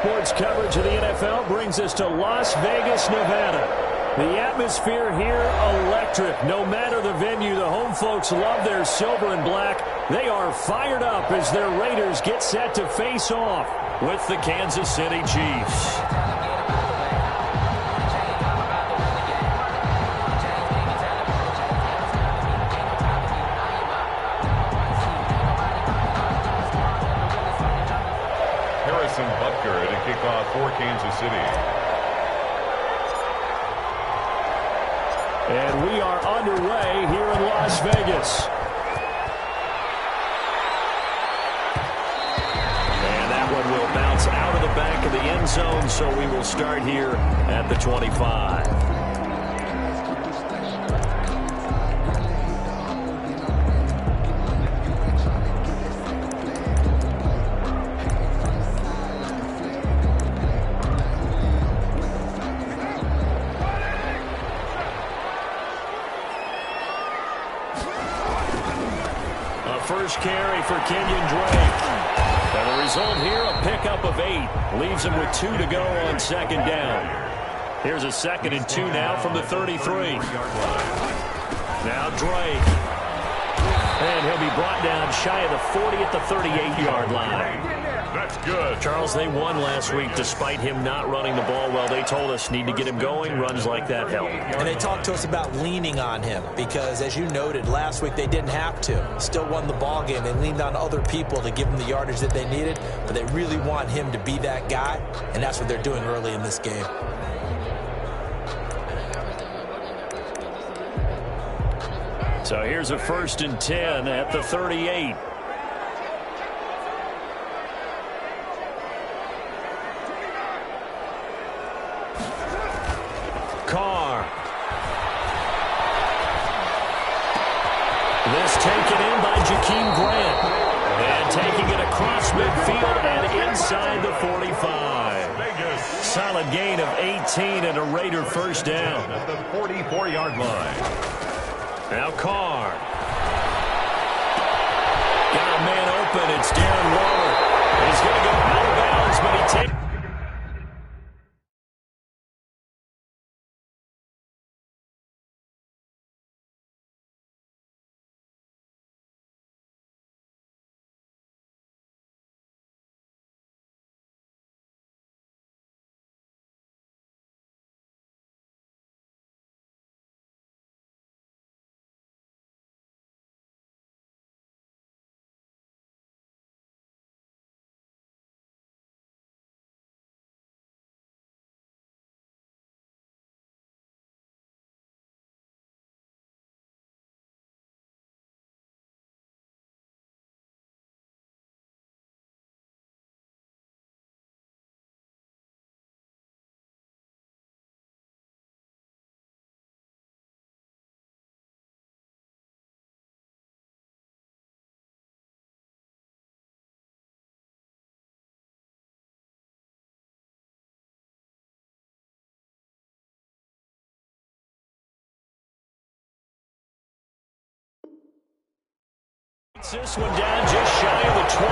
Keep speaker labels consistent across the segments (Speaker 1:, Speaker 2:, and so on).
Speaker 1: sports coverage of the NFL brings us to Las Vegas, Nevada. The atmosphere here, electric. No matter the venue, the home folks love their silver and black. They are fired up as their Raiders get set to face off with the Kansas City Chiefs.
Speaker 2: Butker to kick off for Kansas City.
Speaker 1: And we are underway here in Las Vegas. And that one will bounce out of the back of the end zone, so we will start here at the 25. First carry for Kenyon Drake. And the result here, a pickup of 8. Leaves him with 2 to go on second down. Here's a 2nd and 2 now from the 33. Now Drake. And he'll be brought down shy of the 40 at the 38-yard line.
Speaker 2: That's good.
Speaker 1: Charles, they won last week despite him not running the ball well. They told us need to get him going. Runs like that help.
Speaker 3: And they talked to us about leaning on him because, as you noted, last week they didn't have to. Still won the ball game. They leaned on other people to give them the yardage that they needed, but they really want him to be that guy, and that's what they're doing early in this game.
Speaker 1: So here's a 1st and 10 at the 38. Carr. This taken in by Jakeem Grant. And taking it across midfield and inside the 45.
Speaker 2: Vegas.
Speaker 1: Solid gain of 18 and a Raider first down.
Speaker 2: At the 44-yard line.
Speaker 1: Now Carr. Got a man open. It's Darren Waller. He's going to go out of bounds, but he takes. This one down just shy of the 20.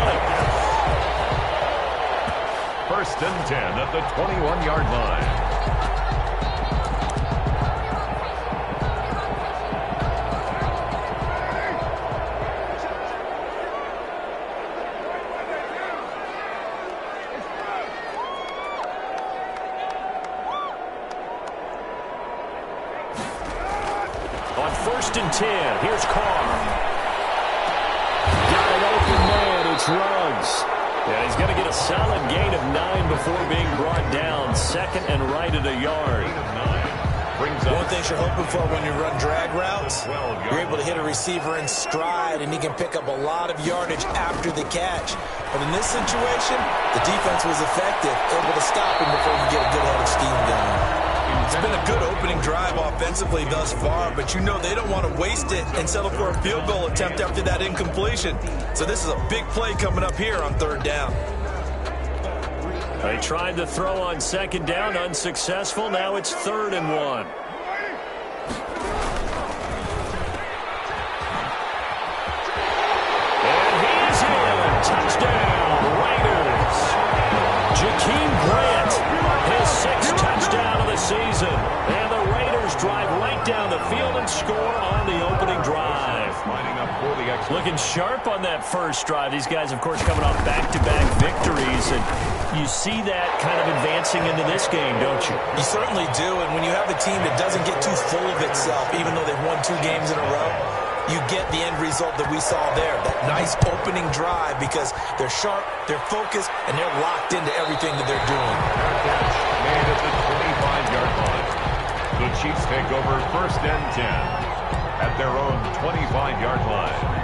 Speaker 2: 1st and 10 at the 21-yard line.
Speaker 1: On 1st and 10, here's Carr. Got an open man, it's Ruggs. And he's going to get a solid gain of 9 before being brought down. 2nd and right at a yard.
Speaker 3: One thing you're hoping for when you run drag routes, you're able to hit a receiver in stride, and he can pick up a lot of yardage after the catch. But in this situation, the defense was effective, able to stop him before he get a good head of steam going. It's been a good opening drive offensively thus far, but you know they don't want to waste it and settle for a field goal attempt after that incompletion. So this is a big play coming up here on 3rd down.
Speaker 1: They tried to throw on 2nd down, unsuccessful. Now it's 3rd and 1. And he's in. Touchdown, Raiders. Jakeem Grant, his 6th touchdown of the season. And the Raiders drive right down the field and score on the opening drive. Looking sharp on that first drive. These guys, of course, coming off back-to-back victories. And you see that kind of advancing into this game, don't you?
Speaker 3: You certainly do. And when you have a team that doesn't get too full of itself, even though they've won 2 games in a row, you get the end result that we saw there. That nice opening drive because they're sharp, they're focused, and they're locked into everything that they're doing.
Speaker 2: Catch made at the 25-yard line. The Chiefs take over 1st and 10 at their own 25-yard line.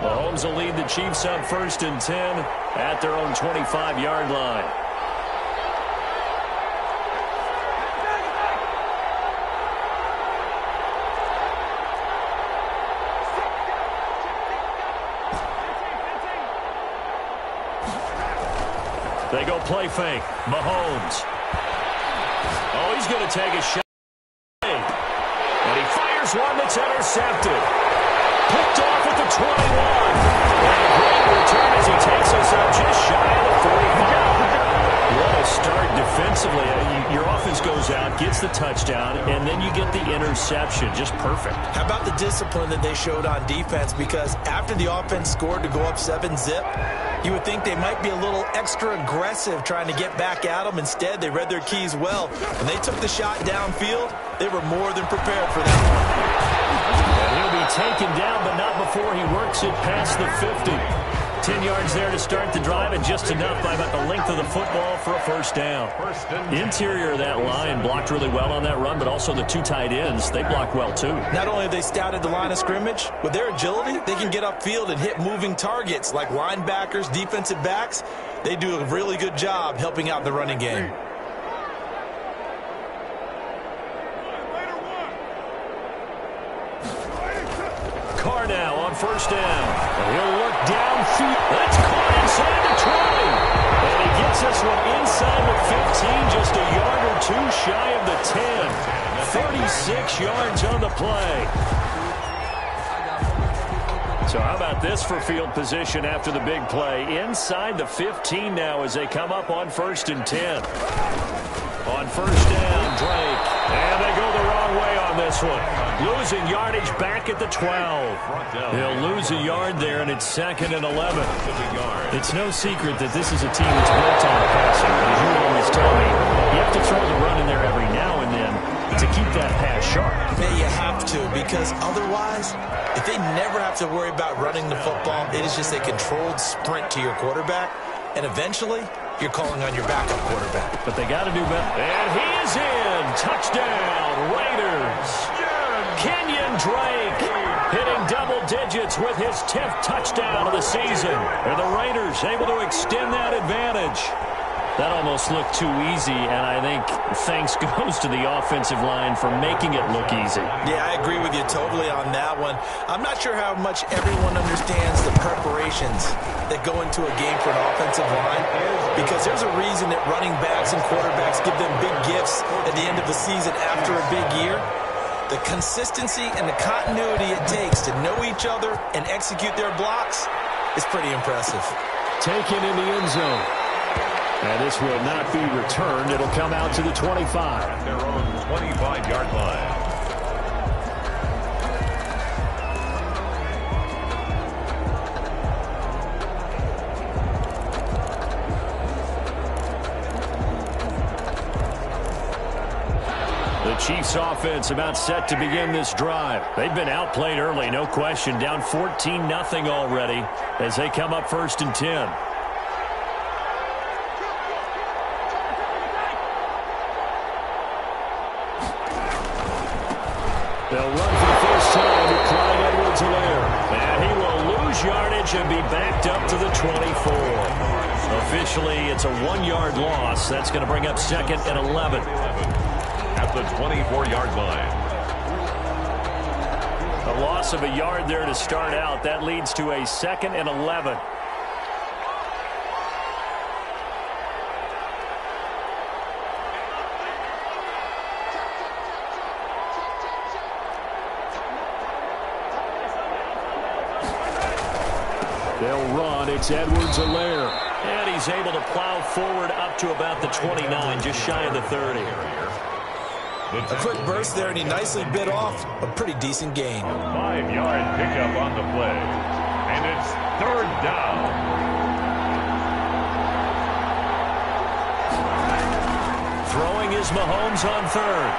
Speaker 1: Mahomes will lead the Chiefs on 1st and 10 at their own 25-yard line. They go play fake. Mahomes. Oh, he's going to take a shot. And he fires one that's intercepted. Picked off at the 21. And a great return as he takes us up just shy of the 45. What a start defensively. Your offense goes out, gets the touchdown, and then you get the interception. Just perfect.
Speaker 3: How about the discipline that they showed on defense? Because after the offense scored to go up 7-zip, you would think they might be a little extra aggressive trying to get back at them. Instead, they read their keys well. When they took the shot downfield, they were more than prepared for that one.
Speaker 1: And he'll be taken down, but not before he works it past the 50. 10 yards there to start the drive, and just enough by about the length of the football for a 1st down. The interior of that line blocked really well on that run, but also the 2 tight ends, they blocked well too.
Speaker 3: Not only have they scouted the line of scrimmage, with their agility, they can get upfield and hit moving targets like linebackers, defensive backs. They do a really good job helping out the running game.
Speaker 1: Carr now on 1st down. He'll look downfield. That's caught inside the 20. And he gets this one inside the 15, just a yard or 2 shy of the 10. 36 yards on the play. So how about this for field position after the big play? Inside the 15 now as they come up on 1st and 10. On 1st down, Drake. And they go the wrong way on this one. Losing yardage back at the 12. They'll lose a yard there, and it's 2nd and 11. It's no secret that this is a team that's built on passing. As you always tell me, you have to throw the run in there every now and then to keep that pass sharp.
Speaker 3: Yeah, you have to, because otherwise, if they never have to worry about running the football, it is just a controlled sprint to your quarterback, and eventually you're calling on your backup quarterback.
Speaker 1: But they got to do better. And he is in. Touchdown, Raiders. Kenyon Drake hitting double digits with his 10th touchdown of the season. And the Raiders able to extend that advantage. That almost looked too easy, and I think thanks goes to the offensive line for making it look easy.
Speaker 3: Yeah, I agree with you totally on that one. I'm not sure how much everyone understands the preparations that go into a game for an offensive line, because there's a reason that running backs and quarterbacks give them big gifts at the end of the season after a big year. The consistency and the continuity it takes to know each other and execute their blocks is pretty impressive.
Speaker 1: Taken in the end zone. And this will not be returned. It'll come out to the 25.
Speaker 2: Their own 25-yard line.
Speaker 1: The Chiefs offense about set to begin this drive. They've been outplayed early, no question. Down 14-0 already as they come up 1st and 10. They'll run for the first time with Clyde Edwards-Helaire. And he will lose yardage and be backed up to the 24. Officially, it's a 1-yard loss. That's going to bring up 2nd and 11.
Speaker 2: At the 24-yard line.
Speaker 1: A loss of a yard there to start out. That leads to a 2nd and 11. They'll run. It's Edwards-Helaire. And he's able to plow forward up to about the 29, just shy of the 30.
Speaker 3: A quick burst there, and he nicely bit off a pretty decent gain.
Speaker 2: 5-yard pickup on the play. And it's third down.
Speaker 1: Throwing is Mahomes on third.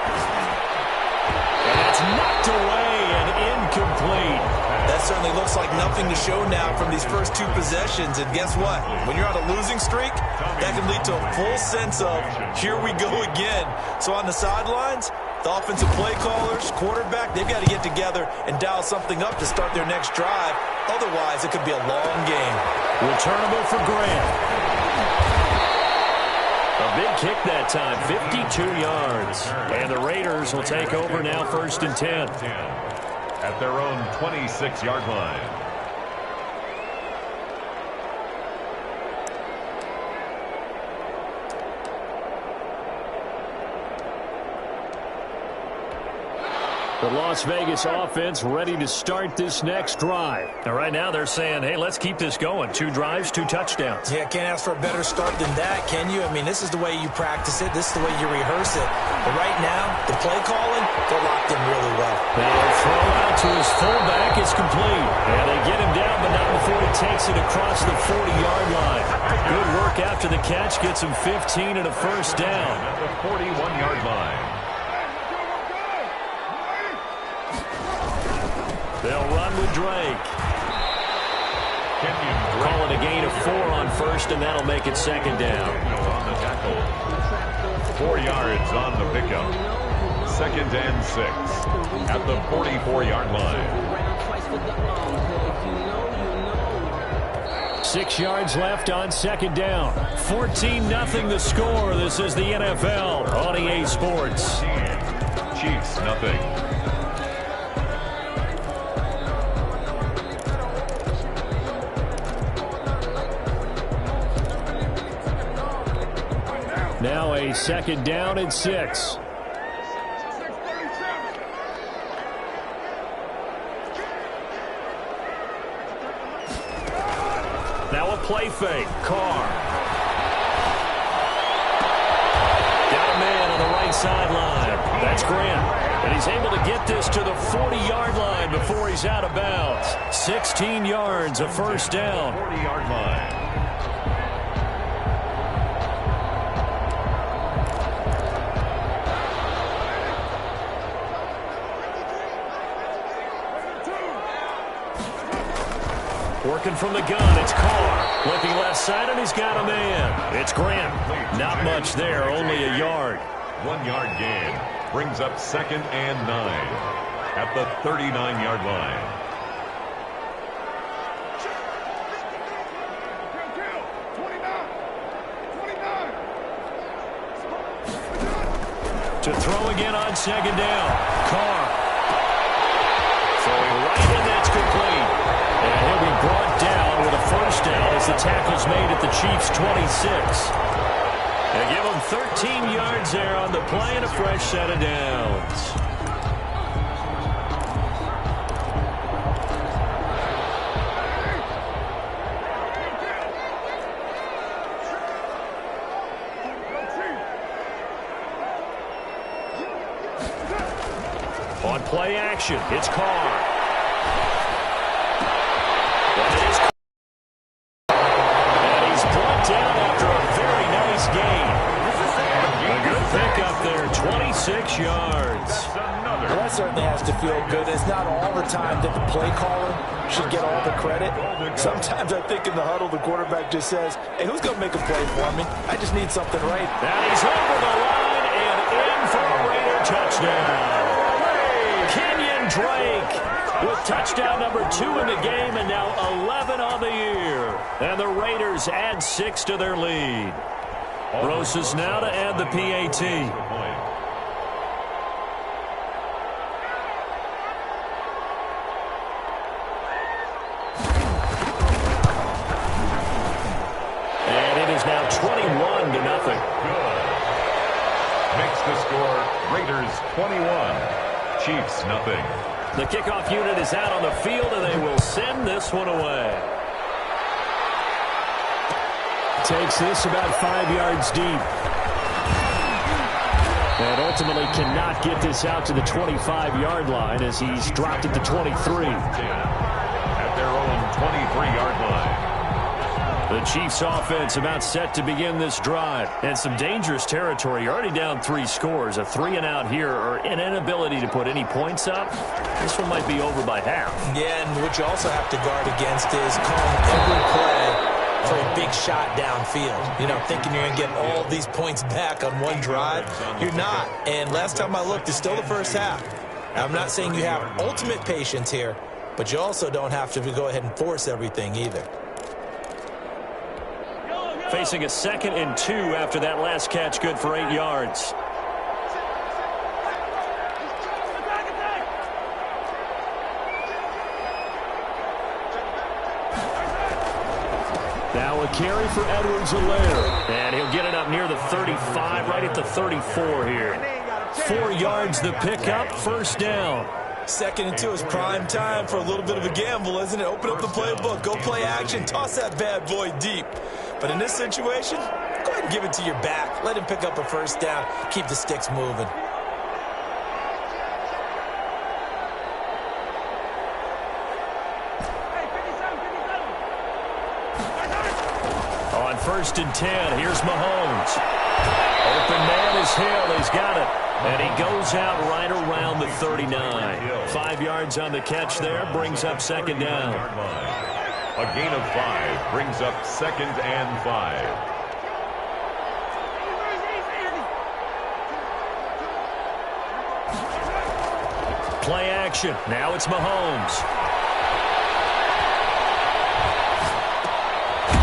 Speaker 1: And that's knocked away and incomplete.
Speaker 3: That certainly looks like nothing to show now from these first two possessions. And guess what? When you're on a losing streak, that can lead to a full sense of, here we go again. So on the sidelines, the offensive play callers, quarterback, they've got to get together and dial something up to start their next drive. Otherwise, it could be a long game.
Speaker 1: Returnable for Grant. A big kick that time, 52 yards. And the Raiders will take over now, 1st and 10.
Speaker 2: At their own 26-yard line.
Speaker 1: The Las Vegas offense ready to start this next drive. Now, right now they're saying, hey, let's keep this going. 2 drives, 2 touchdowns.
Speaker 3: Yeah, can't ask for a better start than that, can you? I mean, this is the way you practice it. This is the way you rehearse it. But right now, the play calling, they're locked in really well.
Speaker 1: They'll throw out to his fullback. It's complete. And they get him down, but not before he takes it across the 40-yard line. Good work after the catch. Gets him 15 and a first down.
Speaker 2: At the 41-yard line.
Speaker 1: They'll run with Drake. Call it a gain of 4 on first, and that'll make it 2nd down.
Speaker 2: On the tackle. 4 yards on the pickup. 2nd and 6 at the 44-yard line.
Speaker 1: 6 yards left on 2nd down. 14-0 the score. This is the NFL on EA Sports.
Speaker 2: Chiefs, nothing.
Speaker 1: Now a 2nd down and 6. Now a play fake. Carr. Got a man on the right sideline. That's Grant. And he's able to get this to the 40-yard line before he's out of bounds. 16 yards, a first down.
Speaker 2: 40-yard line.
Speaker 1: Working from the gun, it's Carr. Looking left side, and he's got a man. It's Grant. Not much there, only a yard.
Speaker 2: 1-yard gain brings up 2nd and 9 at the 39-yard line.
Speaker 1: To throw again on 2nd down. Carr. Throwing right, and that's complete. And he'll be brought down with a first down as the tackle's made at the Chiefs' 26. They give him 13 yards there on the play and a fresh set of downs. On play action, it's Carr. And he's brought down after a very nice gain. A good pickup there, 26 yards.
Speaker 3: Well, that certainly has to feel good. It's not all the time that the play caller should get all the credit. Sometimes I think in the huddle, the quarterback just says, hey, who's going to make a play for me? I just need something right.
Speaker 1: And he's over the line and in for a Raider touchdown. Kenyon Drake with touchdown number 2 in the game and now 11 on the year. And the Raiders add 6 to their lead. Rosas now to add the PAT. And it is now 21-0.
Speaker 2: Good. Makes the score Raiders 21. Chiefs, nothing.
Speaker 1: The kickoff unit is out on the field, and they will send this one away. Takes this about 5 yards deep. And ultimately cannot get this out to the 25-yard line as he's dropped at the 23.
Speaker 2: At their own 23-yard line.
Speaker 1: The Chiefs offense about set to begin this drive. And some dangerous territory. You're already down 3 scores. A 3-and-out here or an inability to put any points up. This one might be over by half.
Speaker 3: Yeah, and what you also have to guard against is calling every play for a big shot downfield. You know, thinking you're going to get all these points back on one drive. You're not. And last time I looked, it's still the first half. I'm not saying you have ultimate patience here, but you also don't have to go ahead and force everything either.
Speaker 1: Facing a 2nd and 2 after that last catch, good for 8 yards. Now a carry for Edwards-Helaire. And he'll get it up near the 35, right at the 34 here. 4 yards the pickup, first down.
Speaker 3: 2nd and 2 is prime time for a little bit of a gamble, isn't it? Open up the playbook, go play action, toss that bad boy deep. But in this situation, go ahead and give it to your back. Let him pick up a first down. Keep the sticks moving.
Speaker 1: On 1st and 10, here's Mahomes. Open man is Hill. He's got it. And he goes out right around the 39. 5 yards on the catch there, brings up 2nd down.
Speaker 2: A gain of 5 brings up 2nd and 5.
Speaker 1: Play action. Now it's Mahomes.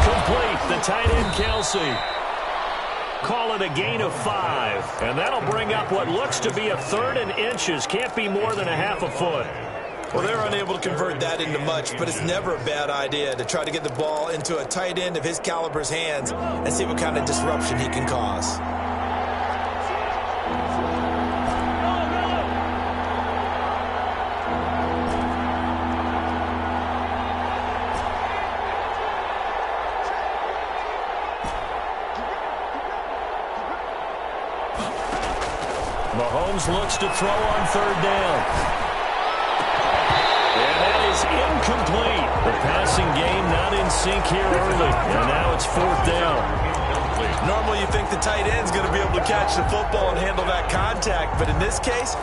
Speaker 1: Complete. The tight end, Kelsey. Call it a gain of 5. And that'll bring up what looks to be a 3rd and inches. Can't be more than a half a foot.
Speaker 3: Well, they're unable to convert that into much, but it's never a bad idea to try to get the ball into a tight end of his caliber's hands and see what kind of disruption he can cause.
Speaker 1: Mahomes looks to throw on 3rd down. And that is incomplete. The passing game not in sync here early. And now it's 4th down.
Speaker 3: Normally you think the tight end's going to be able to catch the football and handle that contact, but in this case,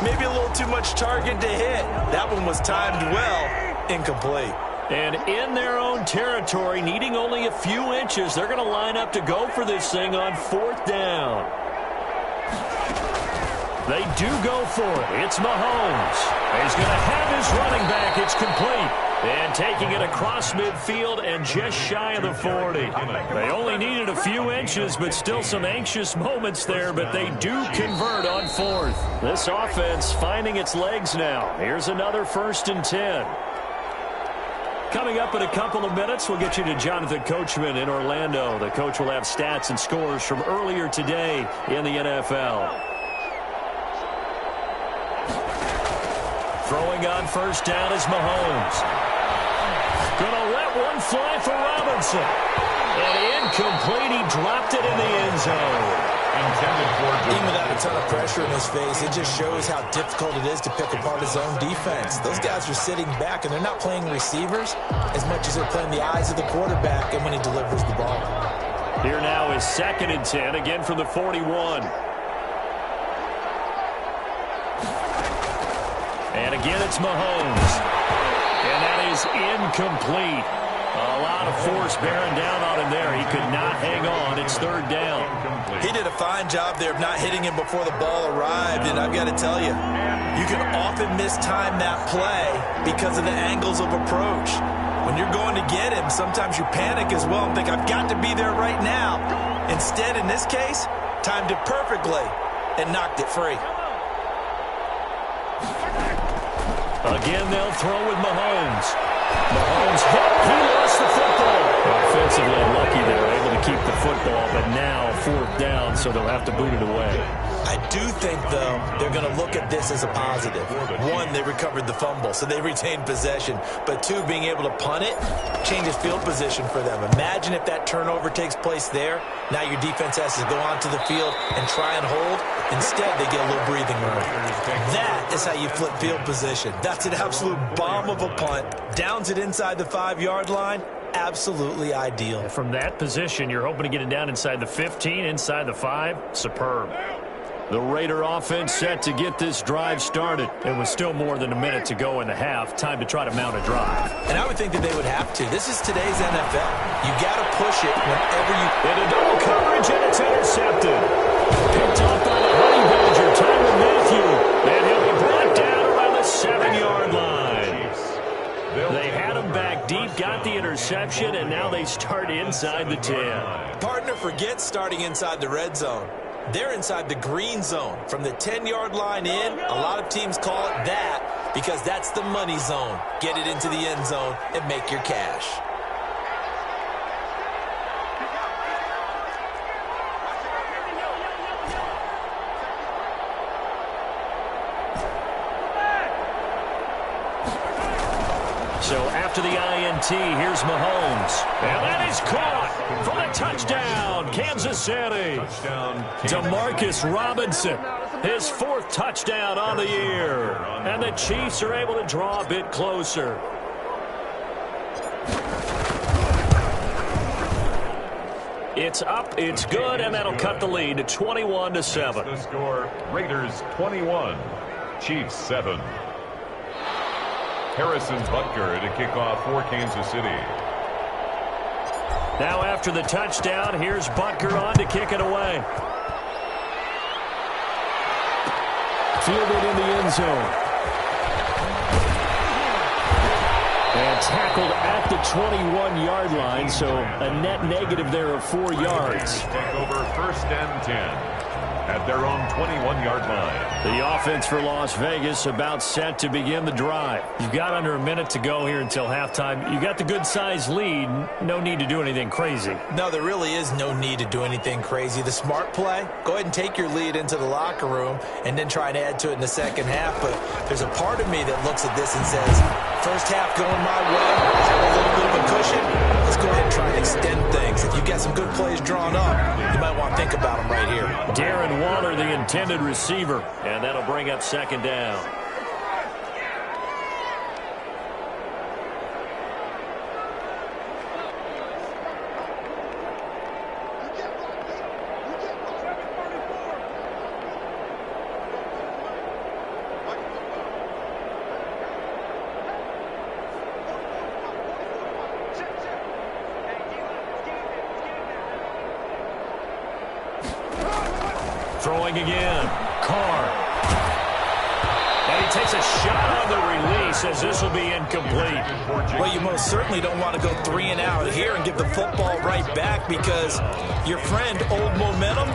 Speaker 3: maybe a little too much target to hit. That one was timed well, incomplete.
Speaker 1: And in their own territory, needing only a few inches, they're going to line up to go for this thing on 4th down. They do go for it. It's Mahomes. He's going to have his running back. It's complete. And taking it across midfield and just shy of the 40. They only needed a few inches, but still some anxious moments there, but they do convert on 4th. This offense finding its legs now. Here's another 1st and 10. Coming up in a couple of minutes, we'll get you to Jonathan Coachman in Orlando. The coach will have stats and scores from earlier today in the NFL. Throwing on 1st down is Mahomes. Gonna let one fly for Robinson. And incomplete. He dropped it in the end zone.
Speaker 3: Even without a ton of pressure in his face, it just shows how difficult it is to pick apart his own defense. Those guys are sitting back, and they're not playing receivers as much as they're playing the eyes of the quarterback and when he delivers the ball.
Speaker 1: Here now is 2nd and 10, again from the 41. And again, it's Mahomes. And that is incomplete. A lot of force bearing down on him there. He could not hang on. It's 3rd down.
Speaker 3: He did a fine job there of not hitting him before the ball arrived. And I've got to tell you, you can often mistime that play because of the angles of approach. When you're going to get him, sometimes you panic as well and think, I've got to be there right now. Instead, in this case, timed it perfectly and knocked it free.
Speaker 1: Again, they'll throw with Mahomes. Mahomes hit. He lost the football. Offensively unlucky there, able to keep the football, but now 4th down, so they'll have to boot it away.
Speaker 3: I do think, though, they're going to look at this as a positive. One, they recovered the fumble, so they retained possession. But two, being able to punt it changes field position for them. Imagine if that turnover takes place there. Now your defense has to go onto the field and try and hold. Instead, they get a little breathing room. That is how you flip field position. That's an absolute bomb of a punt. Downs it inside the 5-yard line. Absolutely ideal.
Speaker 1: From that position, you're hoping to get it down inside the 15, inside the 5. Superb. The Raider offense set to get this drive started. It was still more than a minute to go in the half. Time to try to mount a drive.
Speaker 3: And I would think that they would have to. This is today's NFL. You got to push it whenever you...
Speaker 1: Into double coverage, and it's intercepted. Picked off by the Honey Badger, Tyrann Mathieu. And he'll be brought down around the 7-yard line. They had him back deep, got the interception, and now they start inside the 10.
Speaker 3: Partner forgets starting inside the red zone. They're inside the green zone. From the 10-yard line in, a lot of teams call it that because that's the money zone. Get it into the end zone and make your cash.
Speaker 1: So after the INT, here's Mahomes. And that is caught for the touchdown, Kansas City. Demarcus Robinson, his 4th touchdown on the year. And the Chiefs are able to draw a bit closer. It's up, it's good, and that'll cut the lead to 21-7.
Speaker 2: The score, Raiders 21, Chiefs 7. Harrison Butker to kick off for Kansas City.
Speaker 1: Now after the touchdown, here's Butker on to kick it away. Fielded in the end zone. And tackled at the 21-yard line, so a net negative there of 4 yards.
Speaker 2: Take over 1st and 10. At their own 21-yard line.
Speaker 1: The offense for Las Vegas about set to begin the drive. You've got under a minute to go here until halftime. You got the good-sized lead. No need to do anything crazy.
Speaker 3: No, there really is no need to do anything crazy. The smart play, go ahead and take your lead into the locker room and then try and add to it in the second half. But there's a part of me that looks at this and says, first half going my way, have a little bit of a cushion. Let's go ahead and try and extend things. If you've got some good plays drawn up, you might want to think about them right here.
Speaker 1: Darren Waller, the intended receiver, and that'll bring up 2nd down. Throwing again. Carr. And he takes a shot on the release as this will be incomplete.
Speaker 3: Well, you most certainly don't want to go 3 and out here and give the football right back because your friend, Old Momentum,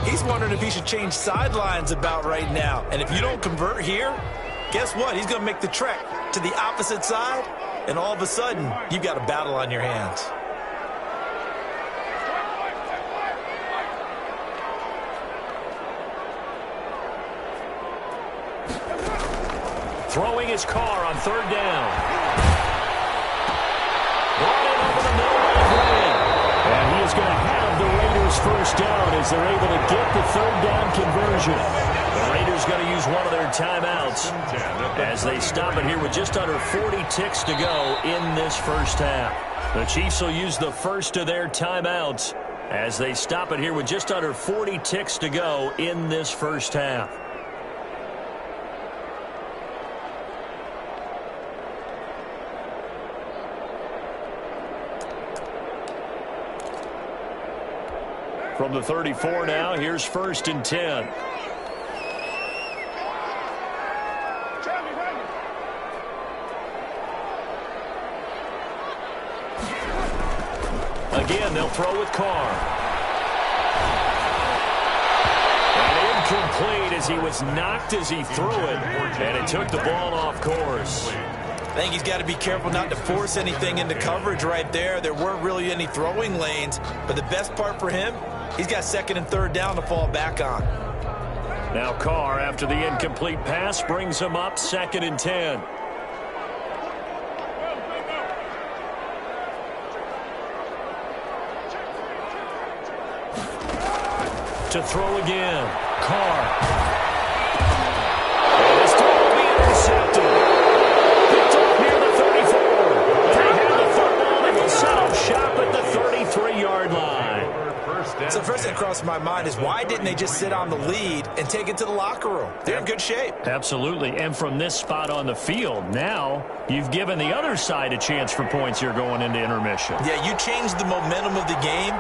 Speaker 3: he's wondering if he should change sidelines about right now. And if you don't convert here, guess what? He's going to make the trek to the opposite side, and all of a sudden, you've got a battle on your hands.
Speaker 1: Throwing his car on 3rd down. Brought it over the middle of the lane. And he is going to have the Raiders 1st down as they're able to get the 3rd down conversion. The Raiders going to use one of their timeouts as they stop it here with just under 40 ticks to go in this 1st half. The Chiefs will use the first of their timeouts as they stop it here with just under 40 ticks to go in this 1st half. From the 34 now, here's 1st and 10. Again, they'll throw with Carr. And incomplete as he was knocked as he threw it. And it took the ball off course.
Speaker 3: I think he's got to be careful not to force anything into coverage right there. There weren't really any throwing lanes, but the best part for him, he's got second and third down to fall back on.
Speaker 1: Now Carr, after the incomplete pass, brings him up 2nd and 10. To throw again. Carr. And this throw will be intercepted. Picked off near the 34. They have the football and will settle shop at the 33-yard line.
Speaker 3: So first thing that crossed my mind is why didn't they just sit on the lead and take it to the locker room? They're in good shape.
Speaker 1: Absolutely. And from this spot on the field, now you've given the other side a chance for points here going into intermission.
Speaker 3: Yeah, you changed the momentum of the game,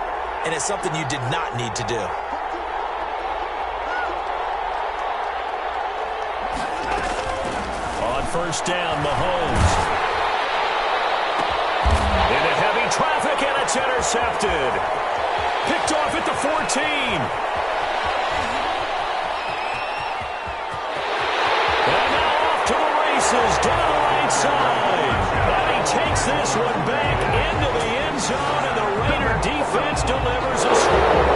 Speaker 3: and it's something you did not need to do.
Speaker 1: First down, Mahomes. Into heavy traffic, and it's intercepted. Picked off at the 14. And now off to the races, down the right side. And he takes this one back into the end zone, and the Raider defense delivers a score.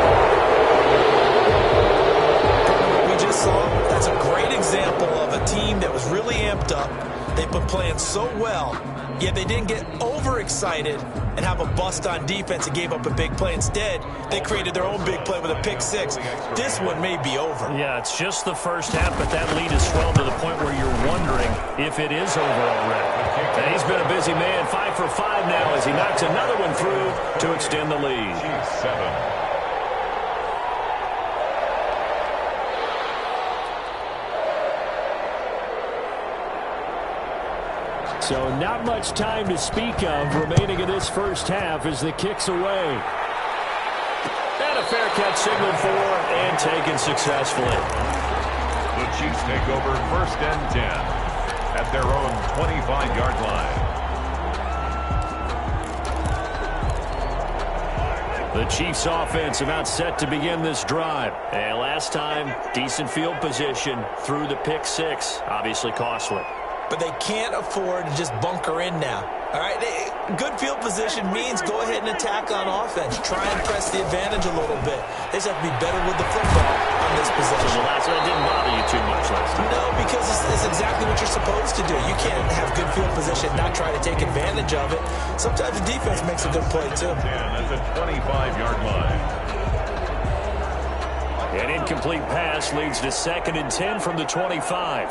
Speaker 3: We just saw, that's a great example of a team that was really amped up. They've been playing so well, yet they didn't get overexcited and have a bust on defense and gave up a big play. Instead, they created their own big play with a pick six. This one may be over.
Speaker 1: Yeah, it's just the first half, but that lead has swelled to the point where you're wondering if it is over already. And he's been a busy man, 5 for 5 now as he knocks another one through to extend the lead.
Speaker 2: 7.
Speaker 1: So not much time to speak of remaining in this first half as the kick's away. And a fair catch signaled for and taken successfully.
Speaker 2: The Chiefs take over 1st and 10 at their own 25-yard line.
Speaker 1: The Chiefs offense about set to begin this drive. And last time, decent field position through the pick six. Obviously costly.
Speaker 3: But they can't afford to just bunker in now. All right, good field position means go ahead and attack on offense. Try and press the advantage a little bit. They just have to be better with the football on this possession.
Speaker 1: So that didn't bother you too much last time.
Speaker 3: No, because it's exactly what you're supposed to do. You can't have good field position and not try to take advantage of it. Sometimes the defense makes a good play, too.
Speaker 2: At the 25-yard line.
Speaker 1: An incomplete pass leads to 2nd and 10 from the 25.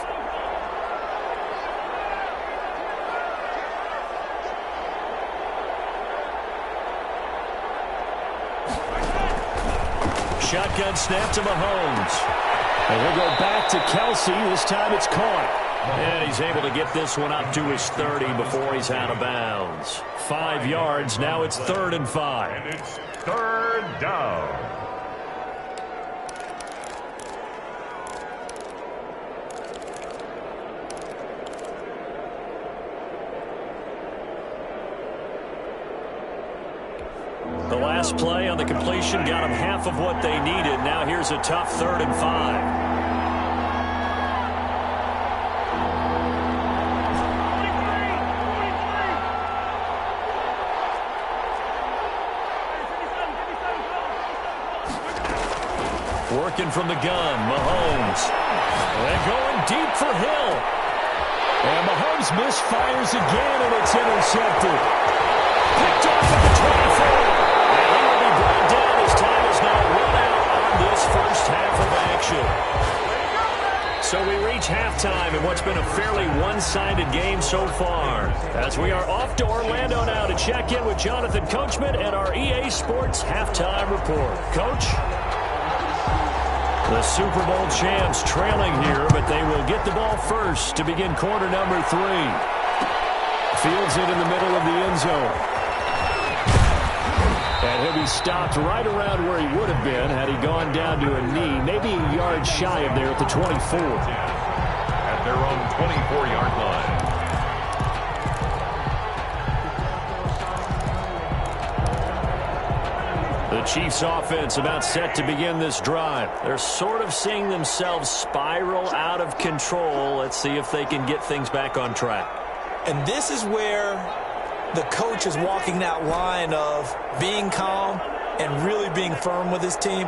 Speaker 1: Shotgun snap to Mahomes. And he'll go back to Kelsey. This time it's caught. And he's able to get this one up to his 30 before he's out of bounds. 5 yards. Now it's 3rd and 5.
Speaker 2: And it's 3rd down.
Speaker 1: The last play on the completion got them half of what they needed. Now here's a tough 3rd and 5. Working from the gun, Mahomes. And going deep for Hill. And Mahomes misfires again, and it's intercepted. Picked off at the 24. Down as time is now run out on this first half of action. So we reach halftime in what's been a fairly one-sided game so far. As we are off to Orlando now to check in with Jonathan Coachman and our EA Sports halftime report. Coach? The Super Bowl champs trailing here, but they will get the ball first to begin quarter number 3. Fields it in the middle of the end zone. And he'll be stopped right around where he would have been had he gone down to a knee, maybe a yard shy of there at the 24.
Speaker 2: At their own 24-yard line.
Speaker 1: The Chiefs offense about set to begin this drive. They're sort of seeing themselves spiral out of control. Let's see if they can get things back on track.
Speaker 3: And this is where the coach is walking that line of being calm and really being firm with his team.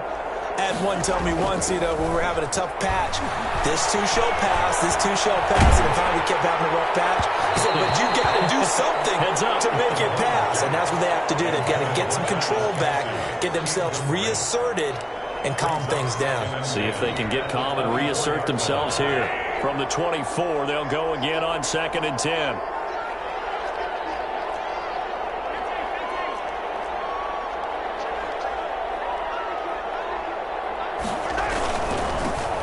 Speaker 3: I had one tell me once, when we were having a tough patch, this too shall pass, this too shall pass, and finally we kept having a rough patch. He said, but you got to do something to make it pass, and that's what they have to do. They've got to get some control back, get themselves reasserted, and calm things down.
Speaker 1: See if they can get calm and reassert themselves here. From the 24, they'll go again on 2nd and 10.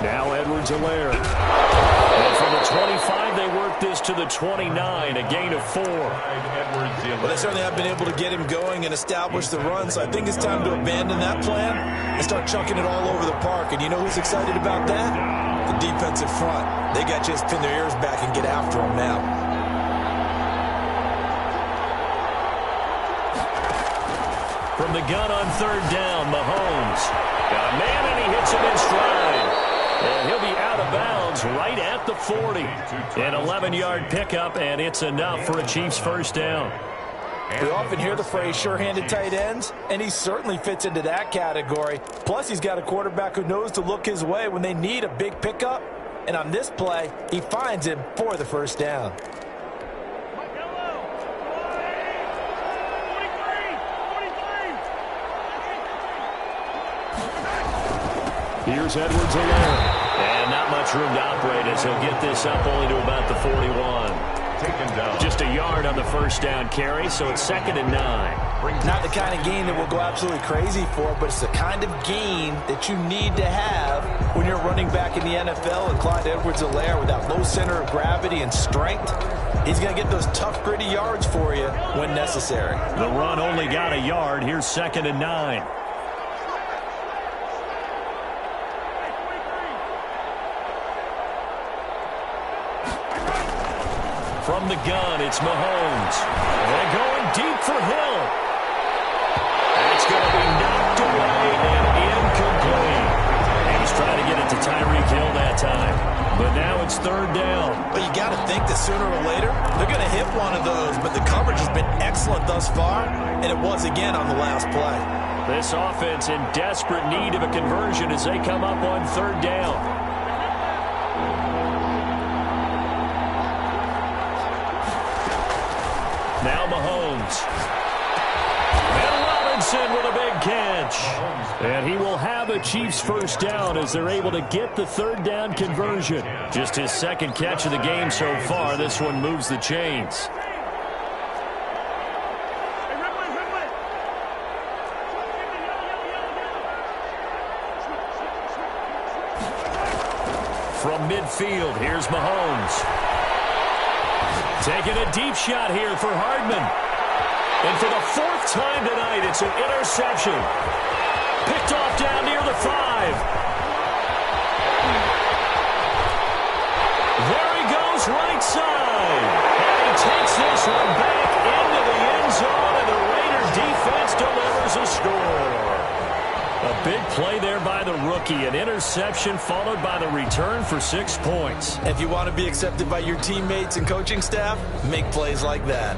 Speaker 1: Now Edwards-Helaire. And from the 25, they work this to the 29, a gain of 4.
Speaker 3: Well, they certainly have been able to get him going and establish the run, so I think it's time to abandon that plan and start chucking it all over the park. And you know who's excited about that? The defensive front. They got to just pin their ears back and get after him now.
Speaker 1: From the gun on 3rd down, Mahomes. Got a man, and he hits him in stride. And he'll be out of bounds right at the 40. An 11-yard pickup, and it's enough for a Chiefs first down.
Speaker 3: We often hear the phrase sure-handed tight ends, and he certainly fits into that category. Plus, he's got a quarterback who knows to look his way when they need a big pickup. And on this play, he finds him for the first down.
Speaker 1: Here's Edwards-Helaire. And not much room to operate as he'll get this up only to about the 41.
Speaker 2: Taken down.
Speaker 1: Just a yard on the first down carry, so it's 2nd and 9.
Speaker 3: Not the kind of gain that we'll go absolutely crazy for, but it's the kind of gain that you need to have when you're running back in the NFL. And Clyde Edwards-Helaire, with that low center of gravity and strength, he's going to get those tough, gritty yards for you when necessary.
Speaker 1: The run only got a yard. Here's 2nd and 9. From the gun, it's Mahomes. And going deep for Hill. And it's going to be knocked away and incomplete. And he's trying to get it to Tyreek Hill that time. But now it's 3rd down.
Speaker 3: But you got to think that sooner or later, they're going to hit one of those. But the coverage has been excellent thus far, and it was again on the last play.
Speaker 1: This offense in desperate need of a conversion as they come up on 3rd down. Now Mahomes. And Robinson with a big catch. And he will have a Chiefs first down as they're able to get the 3rd down conversion. Just his 2nd catch of the game so far. This one moves the chains. From midfield, here's Mahomes. Taking a deep shot here for Hardman. And for the 4th time tonight, it's an interception. Picked off down near the 5. There he goes, right side. And he takes this one back into the end zone, and the Raider defense delivers a score. A big play there by the rookie. An interception followed by the return for 6 points.
Speaker 3: If you want to be accepted by your teammates and coaching staff, make plays like that.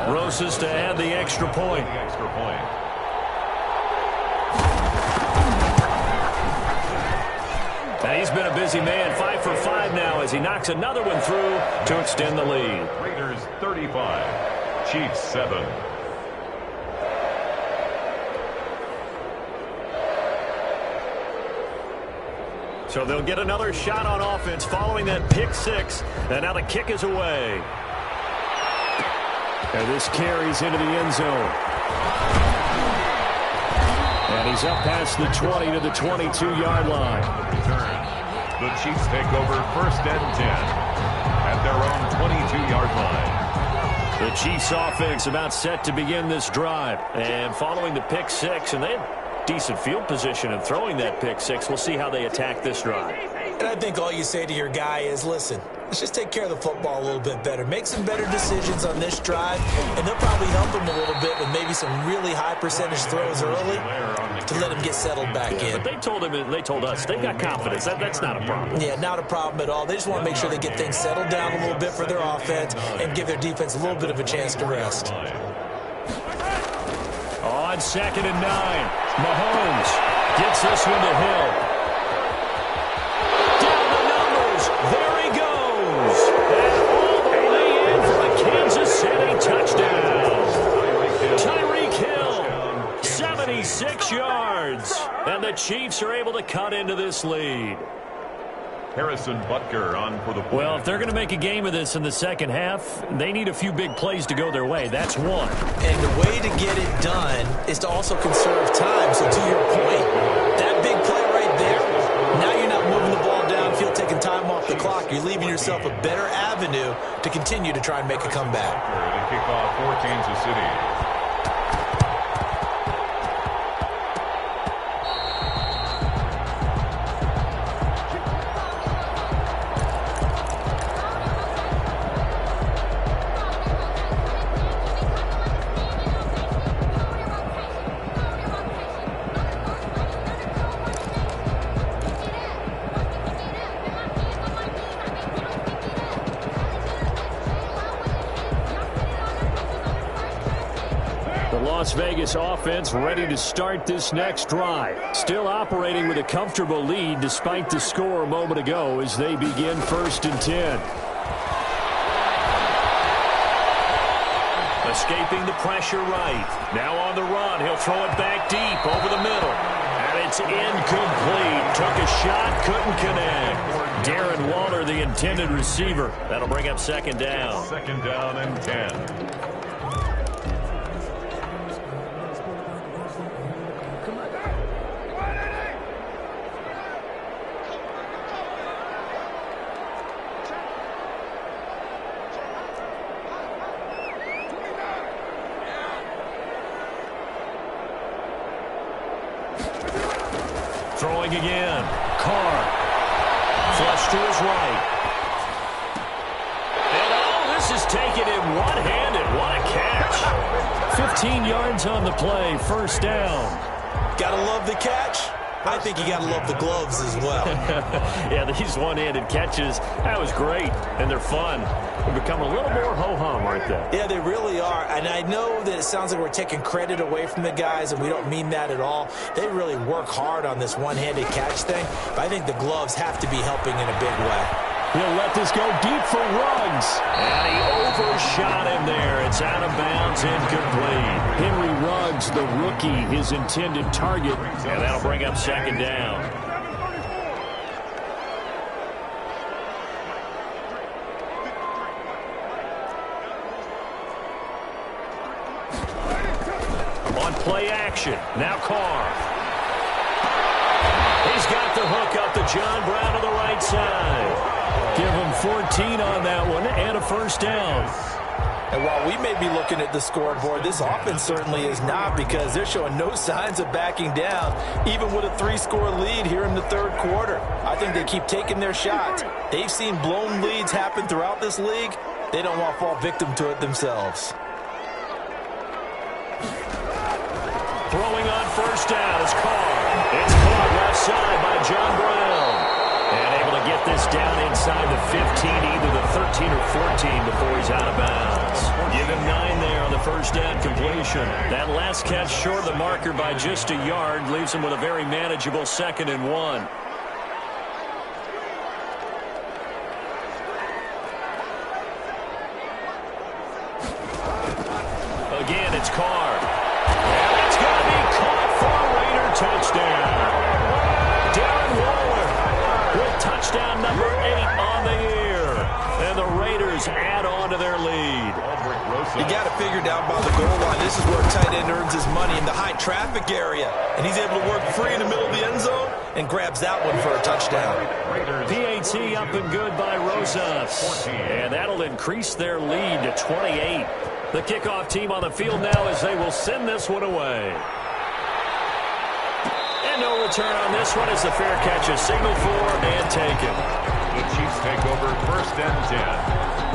Speaker 1: Rosas to add the extra point. And he's been a busy man, 5 for 5 now as he knocks another one through to extend the lead.
Speaker 2: Raiders 35, Chiefs 7.
Speaker 1: So they'll get another shot on offense following that pick 6. And now the kick is away. And this carries into the end zone. And he's up past the 20 to the 22-yard line.
Speaker 2: The Chiefs take over 1st and 10 at their own 22-yard line.
Speaker 1: The Chiefs offense about set to begin this drive. And following the pick 6, and they have decent field position in throwing that pick 6. We'll see how they attack this drive.
Speaker 3: And I think all you say to your guy is, listen, let's just take care of the football a little bit better. Make some better decisions on this drive, and they'll probably help him a little bit with maybe some really high percentage throws early. to let him get settled back in.
Speaker 1: But they told us they've got confidence. That's not a problem.
Speaker 3: Yeah, not a problem at all. They just want to make sure they get things settled down a little bit for their offense and give their defense a little bit of a chance to rest.
Speaker 1: On 2nd and 9, Mahomes gets this one to Hill. Down the numbers. There he goes. And all the way in for a Kansas City touchdown. Tyreek Hill, 76 yards. And the Chiefs are able to cut into this lead.
Speaker 2: Harrison Butker on for the point.
Speaker 1: Well, if they're going to make a game of this in the second half, they need a few big plays to go their way. That's one.
Speaker 3: And the way to get it done is to also conserve time. So to your point, that big play right there, now you're not moving the ball downfield, taking time off the clock. You're leaving yourself a better avenue to continue to try and make a comeback.
Speaker 2: The kickoff for Kansas City.
Speaker 1: Las Vegas offense ready to start this next drive. Still operating with a comfortable lead despite the score a moment ago as they begin 1st and 10. Escaping the pressure right. Now on the run. He'll throw it back deep over the middle. And it's incomplete. Took a shot, couldn't connect. Darren Waller, the intended receiver. That'll bring up 2nd down.
Speaker 2: 2nd down and 10.
Speaker 1: Throwing again. Carr. Flush to his right. And this is taken in one-handed. What a catch. 15 yards on the play. 1st down.
Speaker 3: Gotta love the catch. I think you gotta love the gloves as well.
Speaker 1: Yeah, these one-handed catches, that was great. And they're fun. They become a little more ho-hum right there.
Speaker 3: Yeah, they really are. And I know that it sounds like we're taking credit away from the guys, and we don't mean that at all. They really work hard on this one-handed catch thing. But I think the gloves have to be helping in a big way.
Speaker 1: He'll let this go deep for Ruggs. And he overshot him there. It's out of bounds, incomplete. Henry Ruggs, the rookie, his intended target. And that'll bring up 2nd down. On play action. Now Carr. He's got the hook up to John Brown to the right side. Give him 14 on that one and a 1st down.
Speaker 3: And while we may be looking at the scoreboard, this offense certainly is not, because they're showing no signs of backing down, even with a 3-score lead here in the 3rd quarter. I think they keep taking their shots. They've seen blown leads happen throughout this league. They don't want to fall victim to it themselves.
Speaker 1: Throwing on 1st down is Carr. It's caught left side by John Brown. And able to get this down inside the 15, either the 13 or 14 before he's out of bounds. Give him 9 there on the 1st down completion. That last catch short of the marker by just a yard leaves him with a very manageable 2nd and 1. Again, it's Carr. And it's going to be caught for a Raider touchdown. Darren Waller with touchdown number 8 on the year. And the Raiders add on to their lead.
Speaker 3: You got to figure down by the goal line, this is where a tight end earns his money, in the high traffic area. And he's able to work free in the middle of the end zone and grabs that one for a touchdown.
Speaker 1: PAT up and good by Rosas. And that'll increase their lead to 28. The kickoff team on the field now as they will send this one away. And And no return on this one as the fair catch is signaled for and taken.
Speaker 2: The Chiefs take over 1st and 10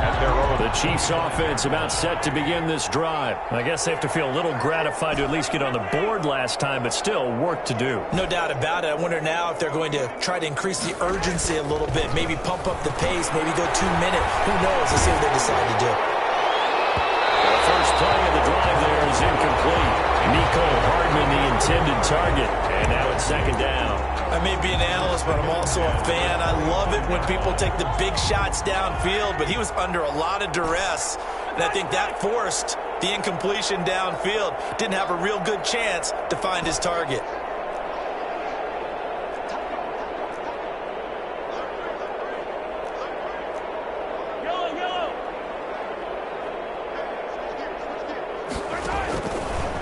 Speaker 2: at their own.
Speaker 1: The Chiefs offense about set to begin this drive. I guess they have to feel a little gratified to at least get on the board last time, but still work to do.
Speaker 3: No doubt about it. I wonder now if they're going to try to increase the urgency a little bit, maybe pump up the pace, maybe go 2 minutes. Who knows? Let's see what they decide to do.
Speaker 1: The first play of the drive there is incomplete. Nico Hardman, the intended target, and now it's 2nd down.
Speaker 3: I may be an analyst, but I'm also a fan. I love it when people take the big shots downfield, but he was under a lot of duress, and I think that forced the incompletion downfield. Didn't have a real good chance to find his target.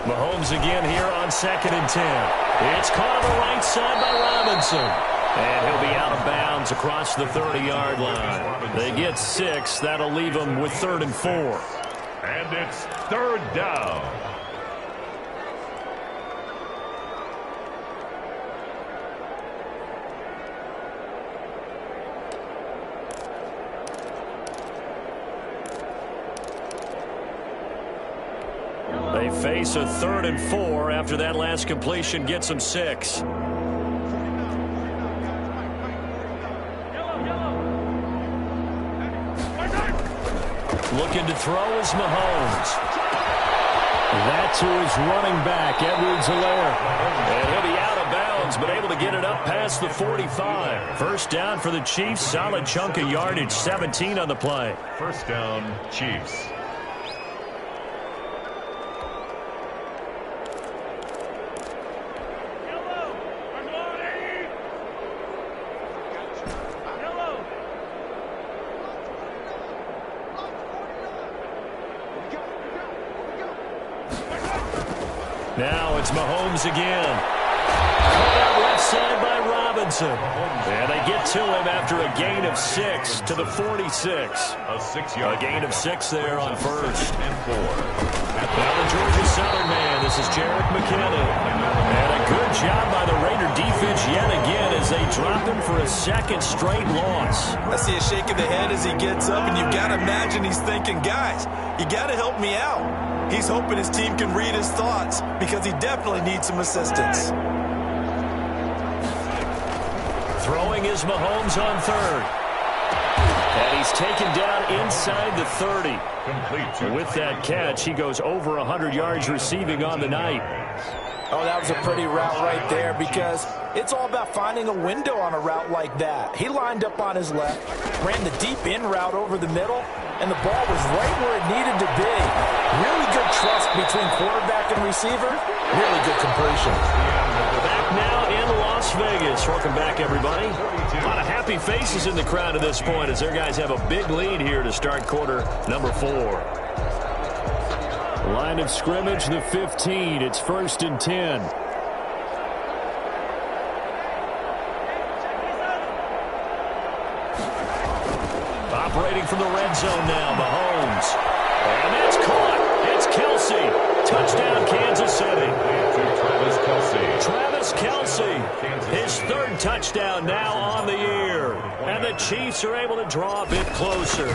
Speaker 1: Mahomes again here on 2nd and 10. It's caught on the right side by Robinson. And he'll be out of bounds across the 30-yard line. They get 6. That'll leave them with 3rd and 4.
Speaker 2: And it's 3rd down.
Speaker 1: They face a 3rd and 4 after that last completion gets them 6. Looking to throw is Mahomes. That's who is running back, Edwards-Helaire. And he'll be out of bounds, but able to get it up past the 45. First down for the Chiefs. Solid chunk of yardage, 17 on the play.
Speaker 2: 1st down, Chiefs.
Speaker 1: Now it's Mahomes again. Caught out left side by Robinson. And they get to him after a gain of 6 to the 46.
Speaker 2: A 6-yard
Speaker 1: gain of 6 there on 1st and 4. Now the Georgia Southern man. This is Jerick McKinnon. And a good job by the Raider defense yet again as they drop him for a 2nd straight loss.
Speaker 3: I see a shake of the head as he gets up, and you've got to imagine he's thinking, guys, you got to help me out. He's hoping his team can read his thoughts because he definitely needs some assistance.
Speaker 1: Throwing is Mahomes on 3rd. And he's taken down inside the 30.
Speaker 2: Complete.
Speaker 1: With that catch, he goes over 100 yards receiving on the night.
Speaker 3: Oh, that was a pretty route right there because it's all about finding a window on a route like that. He lined up on his left, ran the deep in route over the middle, and the ball was right where it needed to be. Really good trust between quarterback and receiver. Really good completion.
Speaker 1: Back now in Las Vegas. Welcome back, everybody. A lot of happy faces in the crowd at this point as their guys have a big lead here to start quarter number 4. Line of scrimmage, the 15. It's 1st and 10. Operating from the red zone now, Mahomes. And that's caught. It's Kelce. Touchdown, Kansas City. Travis Kelce, his 3rd touchdown now on the year. And the Chiefs are able to draw a bit closer.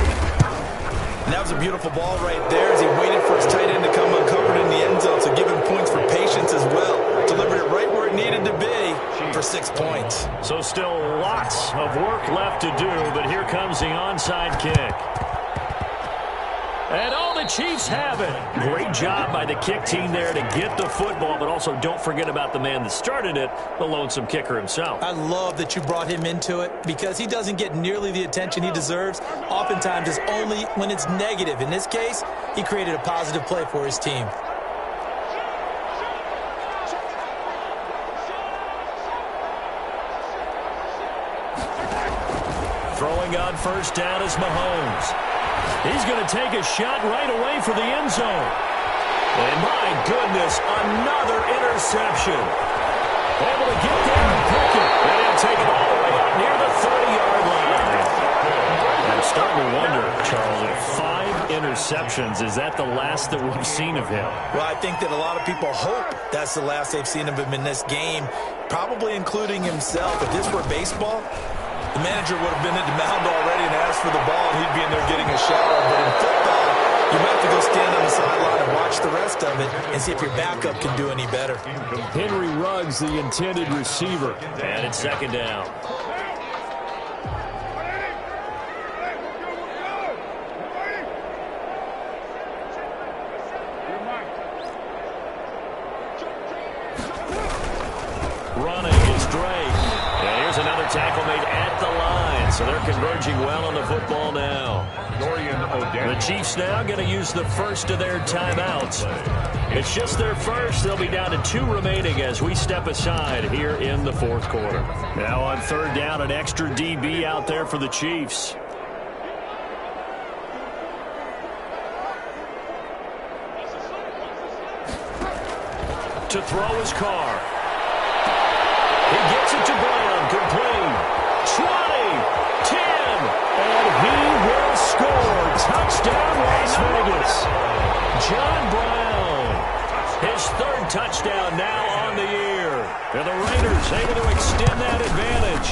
Speaker 3: And that was a beautiful ball right there as he waited for his tight end to come uncovered in the end zone, so give him points for patience as well. Delivered it right where it needed to be for 6 points.
Speaker 1: So still lots of work left to do, but here comes the onside kick. And all the Chiefs have it. Great job by the kick team there to get the football, but also don't forget about the man that started it, the lonesome kicker himself.
Speaker 3: I love that you brought him into it because he doesn't get nearly the attention he deserves. Oftentimes it's only when it's negative. In this case, he created a positive play for his team.
Speaker 1: Throwing on 1st down is Mahomes. He's going to take a shot right away for the end zone. And my goodness, another interception. Able to get there and pick it. And he'll take it all the way up near the 30-yard line. I'm starting to wonder, Charles, if 5 interceptions. Is that the last that we've seen of him?
Speaker 3: Well, I think that a lot of people hope that's the last they've seen of him in this game, probably including himself. If this were baseball, the manager would have been at the mound already and asked for the ball, and he'd be in there getting a shower. But in football, you might have to go stand on the sideline and watch the rest of it and see if your backup can do any better.
Speaker 1: Henry Ruggs, the intended receiver. And it's second down. Running is Drake. And here's another tackle made at the line. So they're converging well on the football now. The Chiefs now going to use the first of their timeouts. It's just their first. They'll be down to 2 remaining as we step aside here in the fourth quarter. Now on third down, an extra DB out there for the Chiefs. To throw his car. He gets it to Brown, complete. 20, 10, and he will score. Touchdown, Las Vegas. John Brown, his 3rd touchdown now on the year. And the Raiders able to extend that advantage.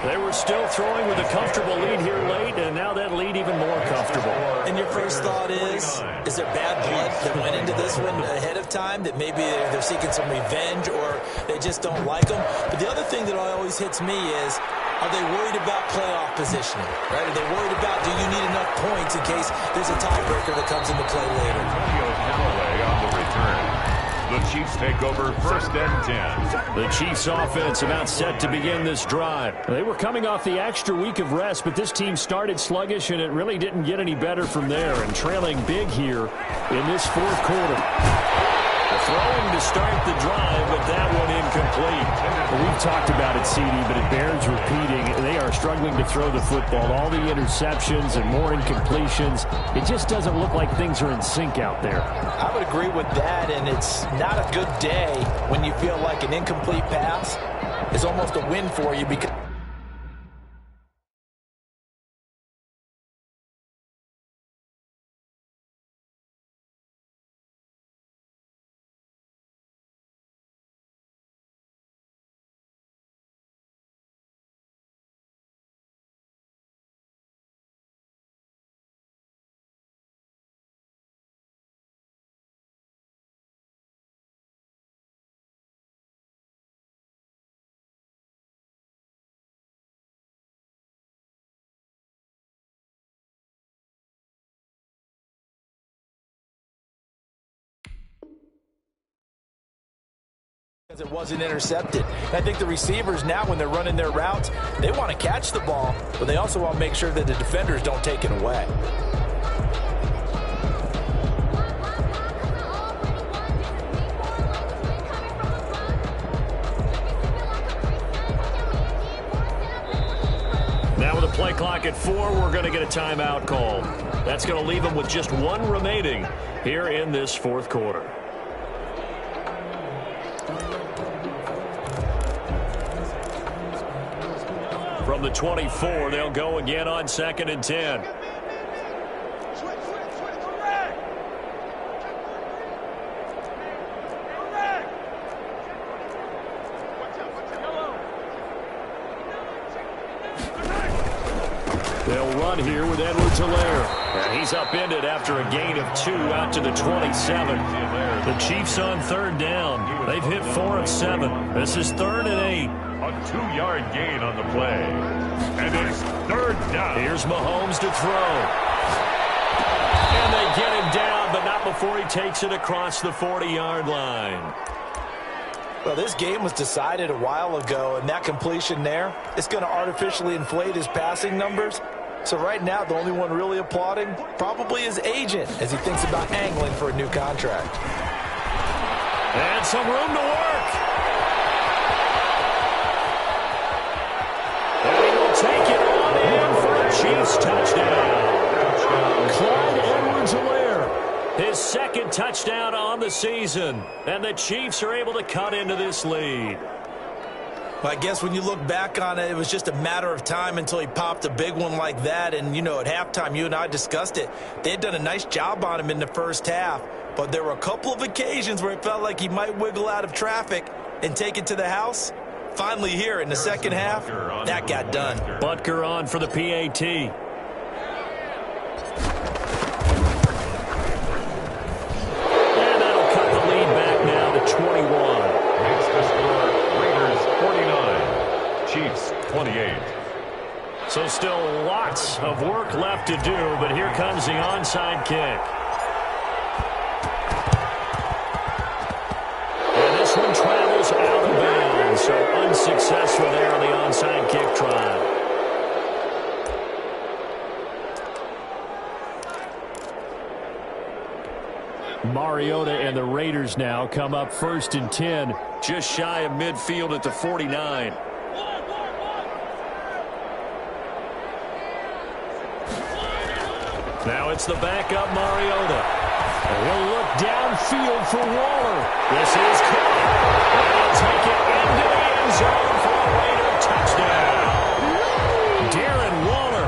Speaker 1: They were still throwing with a comfortable lead here late, and now that lead even more comfortable.
Speaker 3: And your first thought is there bad blood that went into this one ahead of time, that maybe they're seeking some revenge or they just don't like them? But the other thing that always hits me is, are they worried about playoff positioning? Right? Are they worried about, do you need enough points in case there's a tiebreaker that comes into play later?
Speaker 2: On the return. The Chiefs take over 1st and 10.
Speaker 1: The Chiefs offense about set to begin this drive. They were coming off the extra week of rest, but this team started sluggish, and it really didn't get any better from there, and trailing big here in this fourth quarter. Throwing to start the drive, but that one incomplete. Well, we've talked about it, CD, but it bears repeating. They are struggling to throw the football. All the interceptions and more incompletions. It just doesn't look like things are in sync out there.
Speaker 3: I would agree with that, and it's not a good day when you feel like an incomplete pass is almost a win for you because it wasn't intercepted. I think the receivers now, when they're running their routes, they want to catch the ball, but they also want to make sure that the defenders don't take it away.
Speaker 1: Now with a play clock at 4, we're going to get a timeout call. That's going to leave them with just 1 remaining here in this fourth quarter. From the 24, they'll go again on 2nd and 10. They'll run here with Edwards-Helaire. And he's upended after a gain of 2 out to the 27. The Chiefs on 3rd down. They've hit 4 of 7. This is 3rd and 8.
Speaker 2: A 2-yard gain on the play. And it's 3rd down.
Speaker 1: Here's Mahomes to throw. And they get him down, but not before he takes it across the 40-yard line.
Speaker 3: Well, this game was decided a while ago, and that completion there, it's going to artificially inflate his passing numbers. So right now, the only one really applauding probably his agent as he thinks about angling for a new contract.
Speaker 1: And some room to work. And he will take it on in for a Chiefs touchdown. Clyde Edwards-Helaire, his 2nd touchdown on the season. And the Chiefs are able to cut into this lead.
Speaker 3: Well, I guess when you look back on it, it was just a matter of time until he popped a big one like that. And, you know, at halftime, you and I discussed it. They had done a nice job on him in the first half. But there were a couple of occasions where it felt like he might wiggle out of traffic and take it to the house. Finally here in the second half, that got done.
Speaker 1: Butker on for the PAT. And that'll cut the lead back now to 21.
Speaker 2: Makes the score Raiders 49, Chiefs 28.
Speaker 1: So still lots of work left to do, but here comes the onside kick. And this one travels out of bounds, so unsuccessful there on the onside kick try. Mariota and the Raiders now come up 1st and 10, just shy of midfield at the 49. Now it's the backup Mariota. And he'll look downfield for Waller. This is caught. And he'll take it into the end zone for a Raider touchdown. Darren Waller,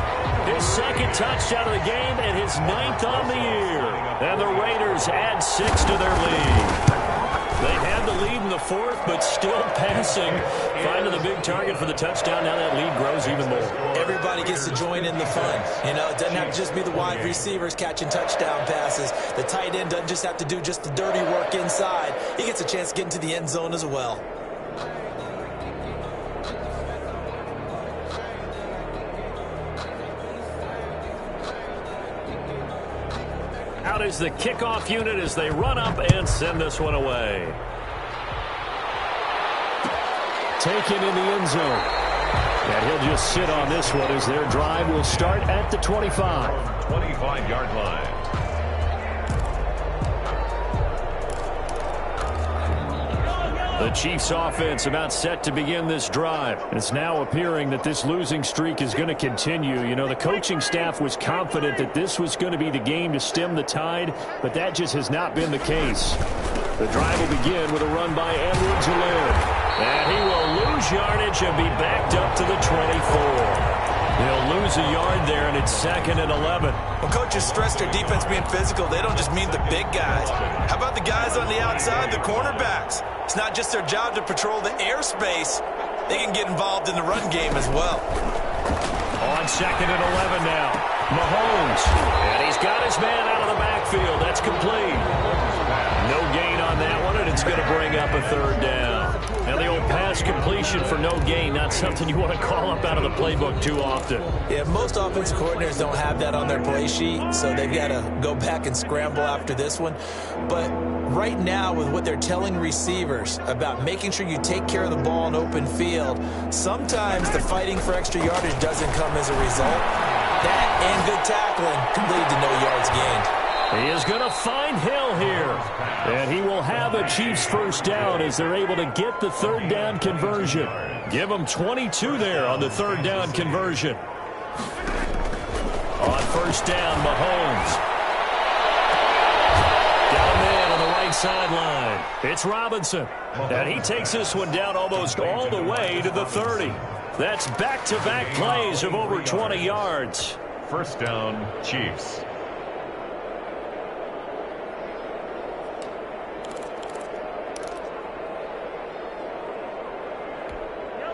Speaker 1: his second touchdown of the game and his 9th on the year. And the Raiders add 6 to their lead. They had the lead in the 4th, but still passing. Finding the big target for the touchdown. Now that lead grows even more.
Speaker 3: Everybody gets to join in the fun. You know, it doesn't have to just be the wide receivers catching touchdown passes. The tight end doesn't just have to do just the dirty work inside. He gets a chance to get into the end zone as well.
Speaker 1: Out is the kickoff unit as they run up and send this one away. Taken in the end zone. And he'll just sit on this one as their drive will start at the 25.
Speaker 2: 25-yard line.
Speaker 1: The Chiefs offense about set to begin this drive. It's now appearing that this losing streak is going to continue. You know, the coaching staff was confident that this was going to be the game to stem the tide, but that just has not been the case. The drive will begin with a run by Edwards-Helaire. And he will lose yardage and be backed up to the 24. He'll lose a yard there, and it's 2nd and 11.
Speaker 3: When coaches stress their defense being physical, they don't just mean the big guys. How about the guys on the outside, the cornerbacks? It's not just their job to patrol the airspace. They can get involved in the run game as well.
Speaker 1: On 2nd and 11 now. Mahomes. And he's got his man out of the backfield. That's complete. No gain on that one, and it's going to bring up a 3rd down. Now the old pass completion for no gain, not something you want to call up out of the playbook too often.
Speaker 3: Yeah, most offensive coordinators don't have that on their play sheet, so they've got to go back and scramble after this one. But right now, with what they're telling receivers about making sure you take care of the ball in open field, sometimes the fighting for extra yardage doesn't come as a result. That and good tackling can lead to no yards gained.
Speaker 1: He is going to find Hill here. And he will have a Chiefs 1st down as they're able to get the 3rd down conversion. Give them 22 there on the 3rd down conversion. On 1st down, Mahomes. Down man on the right sideline. It's Robinson. And he takes this one down almost all the way to the 30. That's back-to-back plays of over 20 yards.
Speaker 2: 1st down, Chiefs.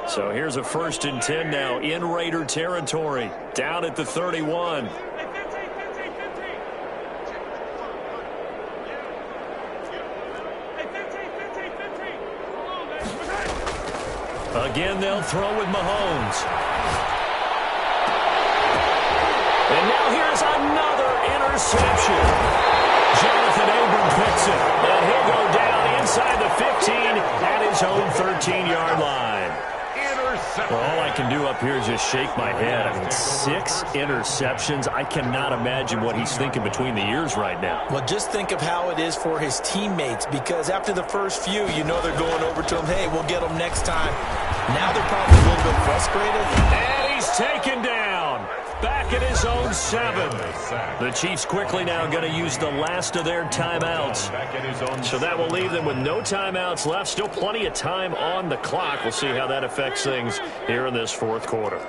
Speaker 1: So here's a 1st and 10 now in Raider territory. Down at the 31. Again, they'll throw with Mahomes. And now here's another interception. Jonathan Abram picks it. And he'll go down inside the 15 at his own 13-yard line. Well, all I can do up here is just shake my head. I mean, 6 interceptions. I cannot imagine what he's thinking between the ears right now.
Speaker 3: Well, just think of how it is for his teammates, because after the first few, you know they're going over to him, hey, we'll get them next time. Now they're probably a little bit frustrated.
Speaker 1: And he's taken down. back at his own 7. The Chiefs quickly now going to use the last of their timeouts. So that will leave them with no timeouts left. Still plenty of time on the clock. We'll see how that affects things here in this fourth quarter.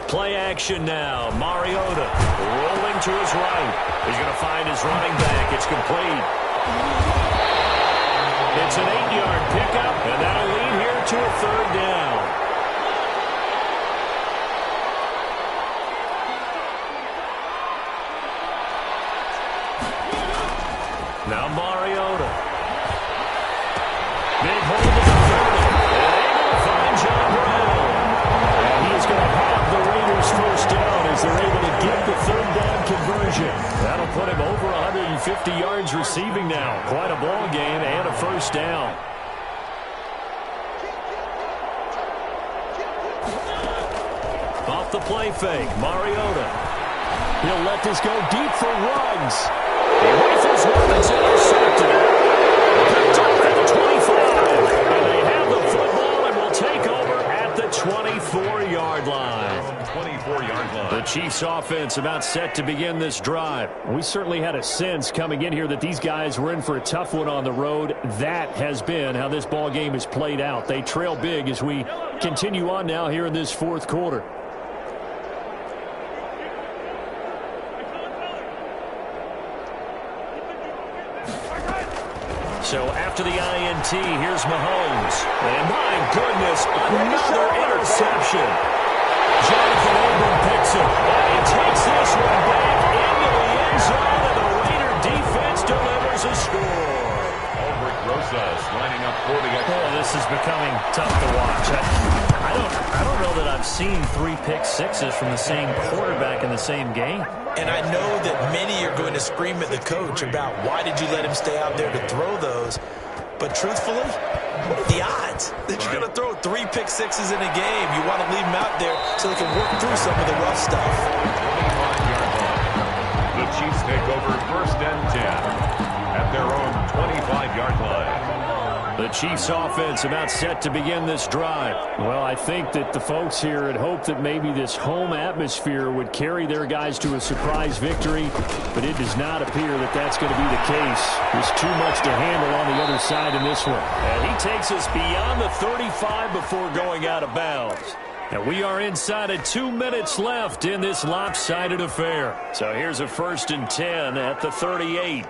Speaker 1: Play action now. Mariota rolling to his right. He's going to find his running back. It's complete. It's an 8-yard pickup, and that'll lead here to a 3rd down. Now Mariota. Big hold of the 30. And able to find John Brown. And he's going to have the Raiders first down as they're able to get the 3rd down conversion. That'll put him over 150 yards receiving now. Quite a ball game and a first down. Off the play fake, Mariota. He'll let this go deep for Ruggs. He rifles one, it's intercepted. Picked off at the 25. And they have the football and will take over at the 24-yard line. 24-yard line. The Chiefs offense about set to begin this drive. We certainly had a sense coming in here that these guys were in for a tough one on the road. That has been how this ball game is played out. They trail big as we continue on now here in this fourth quarter. So after the INT, here's Mahomes. And my goodness, another interception. Jonathan Abram picks it. And he takes this one back into the end zone, and the Raider defense delivers a score.
Speaker 2: Rosas lining up for the extra.
Speaker 1: Oh, this is becoming tough to watch. I don't know that I've seen 3 pick-sixes from the same quarterback in the same game.
Speaker 3: And I know that many are going to scream at the coach about why did you let him stay out there to throw those. But truthfully, what are the odds that you're going to throw 3 pick-sixes in a game? You want to leave him out there so they can work through some of the rough stuff.
Speaker 2: The Chiefs take over 1st and 10 at their own 25-yard line.
Speaker 1: The Chiefs offense about set to begin this drive. Well, I think that the folks here had hoped that maybe this home atmosphere would carry their guys to a surprise victory, but it does not appear that that's going to be the case. There's too much to handle on the other side in this one. And he takes us beyond the 35 before going out of bounds. And we are inside of 2 minutes left in this lopsided affair. So here's a 1st and 10 at the 38.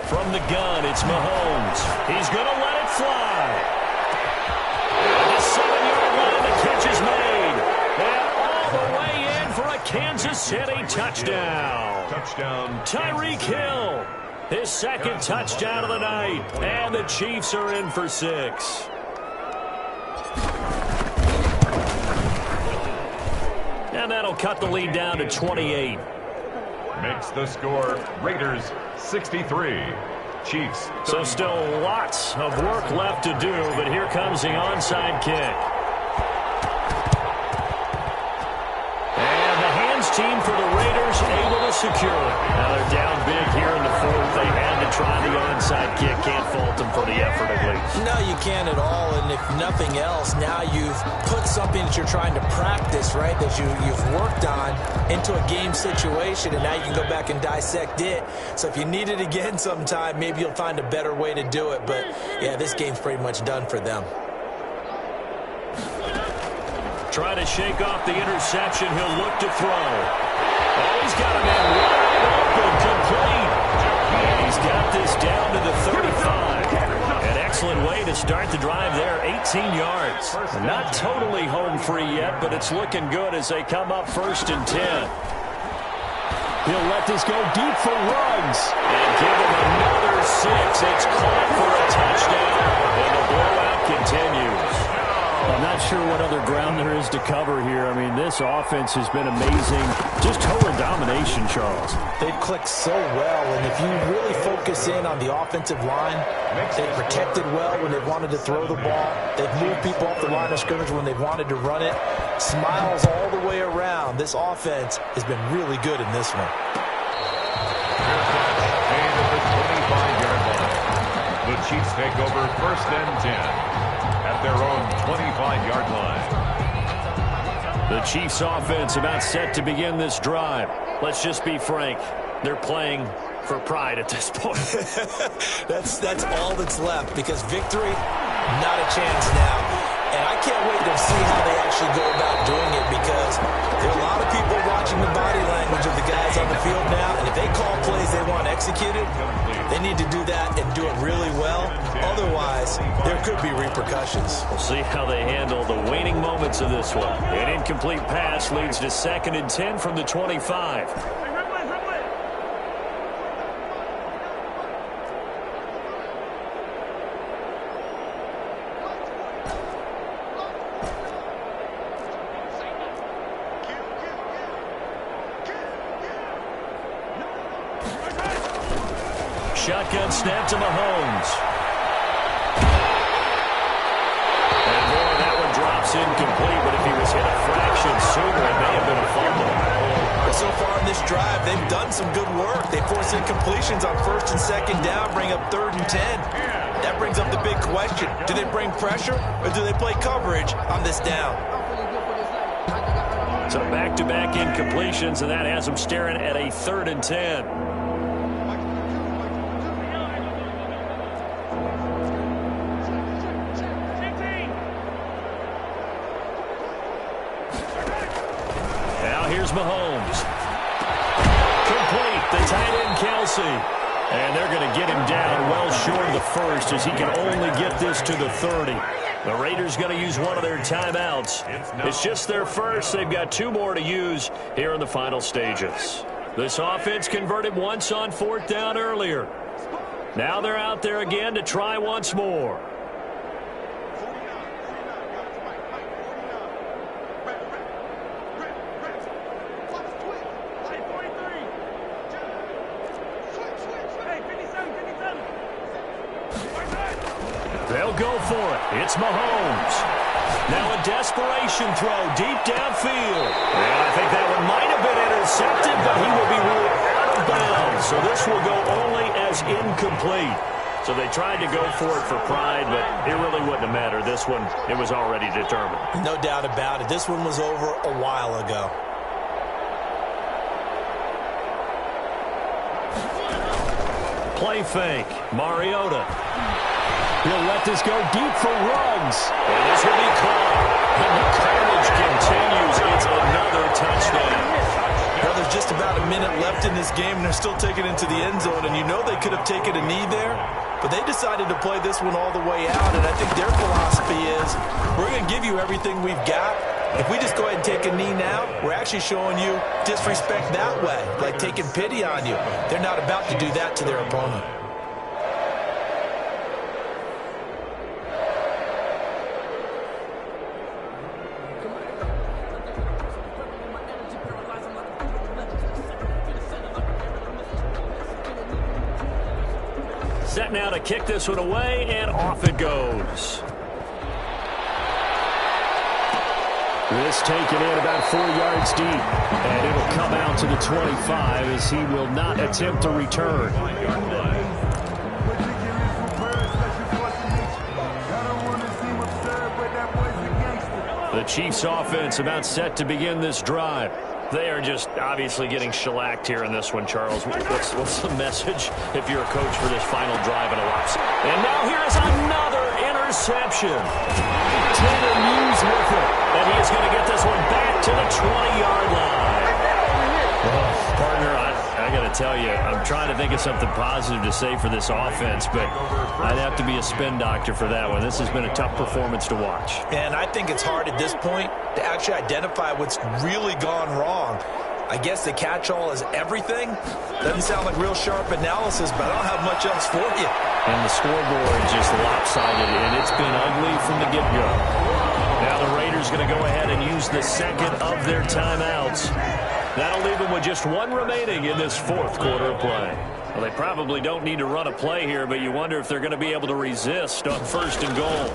Speaker 1: From the gun, it's Mahomes. He's going to let it fly. And the 7-yard line, the catch is made. And all the way in for a Kansas City touchdown. Tyreek Hill, his 2nd touchdown of the night. And the Chiefs are in for 6. And that'll cut the lead down to 28.
Speaker 2: Makes the score Raiders 63. Chiefs.
Speaker 1: So still lots of work left to do, but here comes the onside kick. And the hands team for the Raiders able to secure it. Now they're down big here in the 4th. They had to try the onside kick. Can't fault them for the effort at least.
Speaker 3: No, you can't at all. And if nothing else, now you've put something that you're trying to practice, right, that you've worked on into a game situation, and now you can go back and dissect it. So if you need it again sometime, maybe you'll find a better way to do it. But, yeah, this game's pretty much done for them.
Speaker 1: Try to shake off the interception. He'll look to throw. Oh, he's got a man wide open, complete. And he's got this down to the 35. An excellent way to start the drive there, 18 yards. Not totally home free yet, but it's looking good as they come up 1st and 10. He'll let this go deep for Ruggs. And give him another 6. It's caught for a touchdown. And the blowout continues. I'm not sure what other ground there is to cover here. I mean, this offense has been amazing. Just total domination, Charles.
Speaker 3: They've clicked so well, and if you really focus in on the offensive line, they've protected well when they've wanted to throw the ball. They've moved people off the line of scrimmage when they've wanted to run it. Smiles all the way around. This offense has been really good in this one.
Speaker 2: The Chiefs take over 1st and 10 at their own 25-yard line.
Speaker 1: The Chiefs offense about set to begin this drive. Let's just be frank. They're playing for pride at this point.
Speaker 3: that's all that's left, because victory, not a chance now. And I can't wait to see how they actually go about doing it, because there are a lot of people watching the body language of the guys on the field now, and if they call plays they want executed, they need to do that and do it really well. Otherwise, there could be repercussions.
Speaker 1: We'll see how they handle the waning moments of this one. An incomplete pass leads to 2nd and 10 from the 25. Shotgun snap to Mahomes. And boy, that one drops incomplete, but if he was hit a fraction sooner, it may have been a fumble.
Speaker 3: But so far in this drive, they've done some good work. They force incompletions on 1st and 2nd down, bring up 3rd and 10. That brings up the big question. Do they bring pressure, or do they play coverage on this down?
Speaker 1: So back-to-back incompletions, and that has them staring at a 3rd and 10. Here's Mahomes. Complete. The tight end, Kelsey. And they're going to get him down well short of the first, as he can only get this to the 30. The Raiders going to use one of their timeouts. It's just their first. They've got 2 more to use here in the final stages. This offense converted once on 4th down earlier. Now they're out there again to try once more. They'll go for it. It's Mahomes. Now a desperation throw deep downfield. And I think that one might have been intercepted, but he will be ruled out of bounds. So this will go only as incomplete. So they tried to go for it for pride, but it really wouldn't have mattered. This one, it was already determined.
Speaker 3: No doubt about it. This one was over a while ago.
Speaker 1: Play fake. Mariota. He'll let this go deep for Ruggs. And this will be caught. And the carnage continues. It's another touchdown.
Speaker 3: Well, there's just about a minute left in this game, and they're still taking it into the end zone. And you know they could have taken a knee there, but they decided to play this one all the way out. And I think their philosophy is, we're going to give you everything we've got. If we just go ahead and take a knee now, we're actually showing you disrespect that way, like taking pity on you. They're not about to do that to their opponent.
Speaker 1: Set now to kick this one away, and off it goes. This taken in about 4 yards deep, and it'll come out to the 25 as he will not attempt to return. The Chiefs offense about set to begin this drive. They are just obviously getting shellacked here in this one, Charles. What's the message if you're a coach for this final drive in a loss? And now here is another interception. Tanner Muse with it. And he is going to get this one back to the 20-yard line. Well, partner, I got to tell you, I'm trying to think of something positive to say for this offense, but I'd have to be a spin doctor for that one. This has been a tough performance to watch.
Speaker 3: And I think it's hard at this point to actually identify what's really gone wrong. I guess the catch-all is everything. Doesn't sound like real sharp analysis, but I don't have much else for you.
Speaker 1: And the scoreboard just lopsided, and it's been ugly from the get-go. Now the Raiders going to go ahead and use the second of their timeouts. That'll leave them with just one remaining in this 4th quarter of play. Well, they probably don't need to run a play here, but you wonder if they're going to be able to resist on 1st and goal.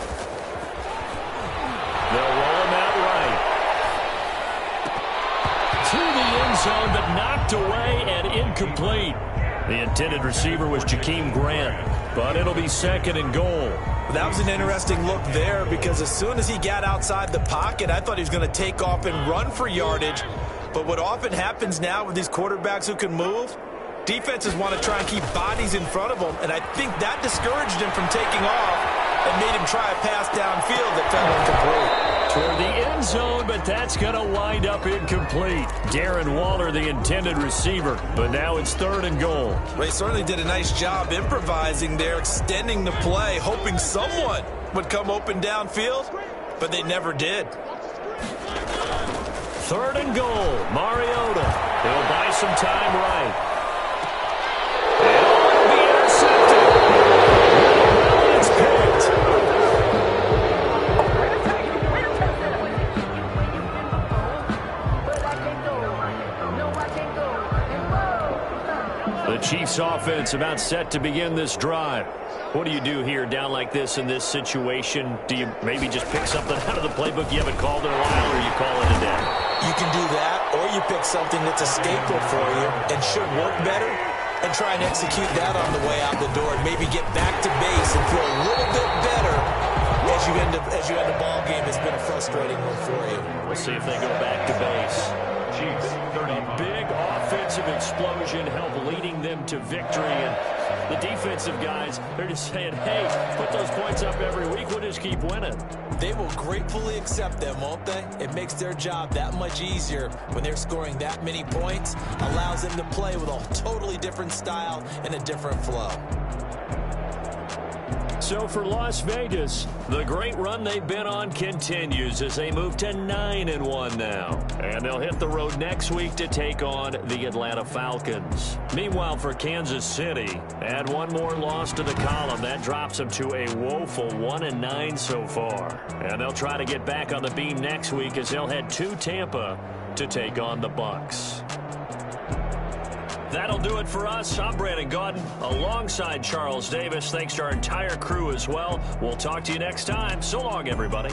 Speaker 1: They'll roll him out right. To the end zone, but knocked away and incomplete. The intended receiver was Jakeem Grant. but it'll be second and goal.
Speaker 3: That was an interesting look there because as soon as he got outside the pocket, I thought he was going to take off and run for yardage. But what often happens now with these quarterbacks who can move, defenses want to try and keep bodies in front of them, and I think that discouraged him from taking off and made him try a pass downfield that fell incomplete.
Speaker 1: Toward the end zone, but that's going to wind up incomplete. Darren Waller, the intended receiver, but now it's third and goal.
Speaker 3: They certainly did a nice job improvising there, extending the play, hoping someone would come open downfield, but they never did.
Speaker 1: Third and goal, Mariota. He'll buy some time right. And it'll be intercepted. It's picked. The Chiefs offense about set to begin this drive. What do you do here down like this in this situation? Do you maybe just pick something out of the playbook you haven't called in a while, or you call it a day?
Speaker 3: You can do that, or you pick something that's a staple for you and should work better and try and execute that on the way out the door and maybe get back to base and feel a little bit better as you end a ball game that's been a frustrating one for you.
Speaker 1: We'll see if they go back to base.
Speaker 2: Chiefs,
Speaker 1: A big offensive explosion helped leading them to victory, and the defensive guys, they're just saying, hey, put those points up every week, we'll just keep winning.
Speaker 3: They will gratefully accept them, won't they? It makes their job that much easier when they're scoring that many points, allows them to play with a totally different style and a different flow.
Speaker 1: So for Las Vegas, the great run they've been on continues as they move to 9-1 now. And they'll hit the road next week to take on the Atlanta Falcons. Meanwhile, for Kansas City, add one more loss to the column. That drops them to a woeful 1-9 so far. And they'll try to get back on the beam next week as they'll head to Tampa to take on the Bucs. That'll do it for us. I'm Brandon Gaudin alongside Charles Davis. Thanks to our entire crew as well. We'll talk to you next time. So long, everybody.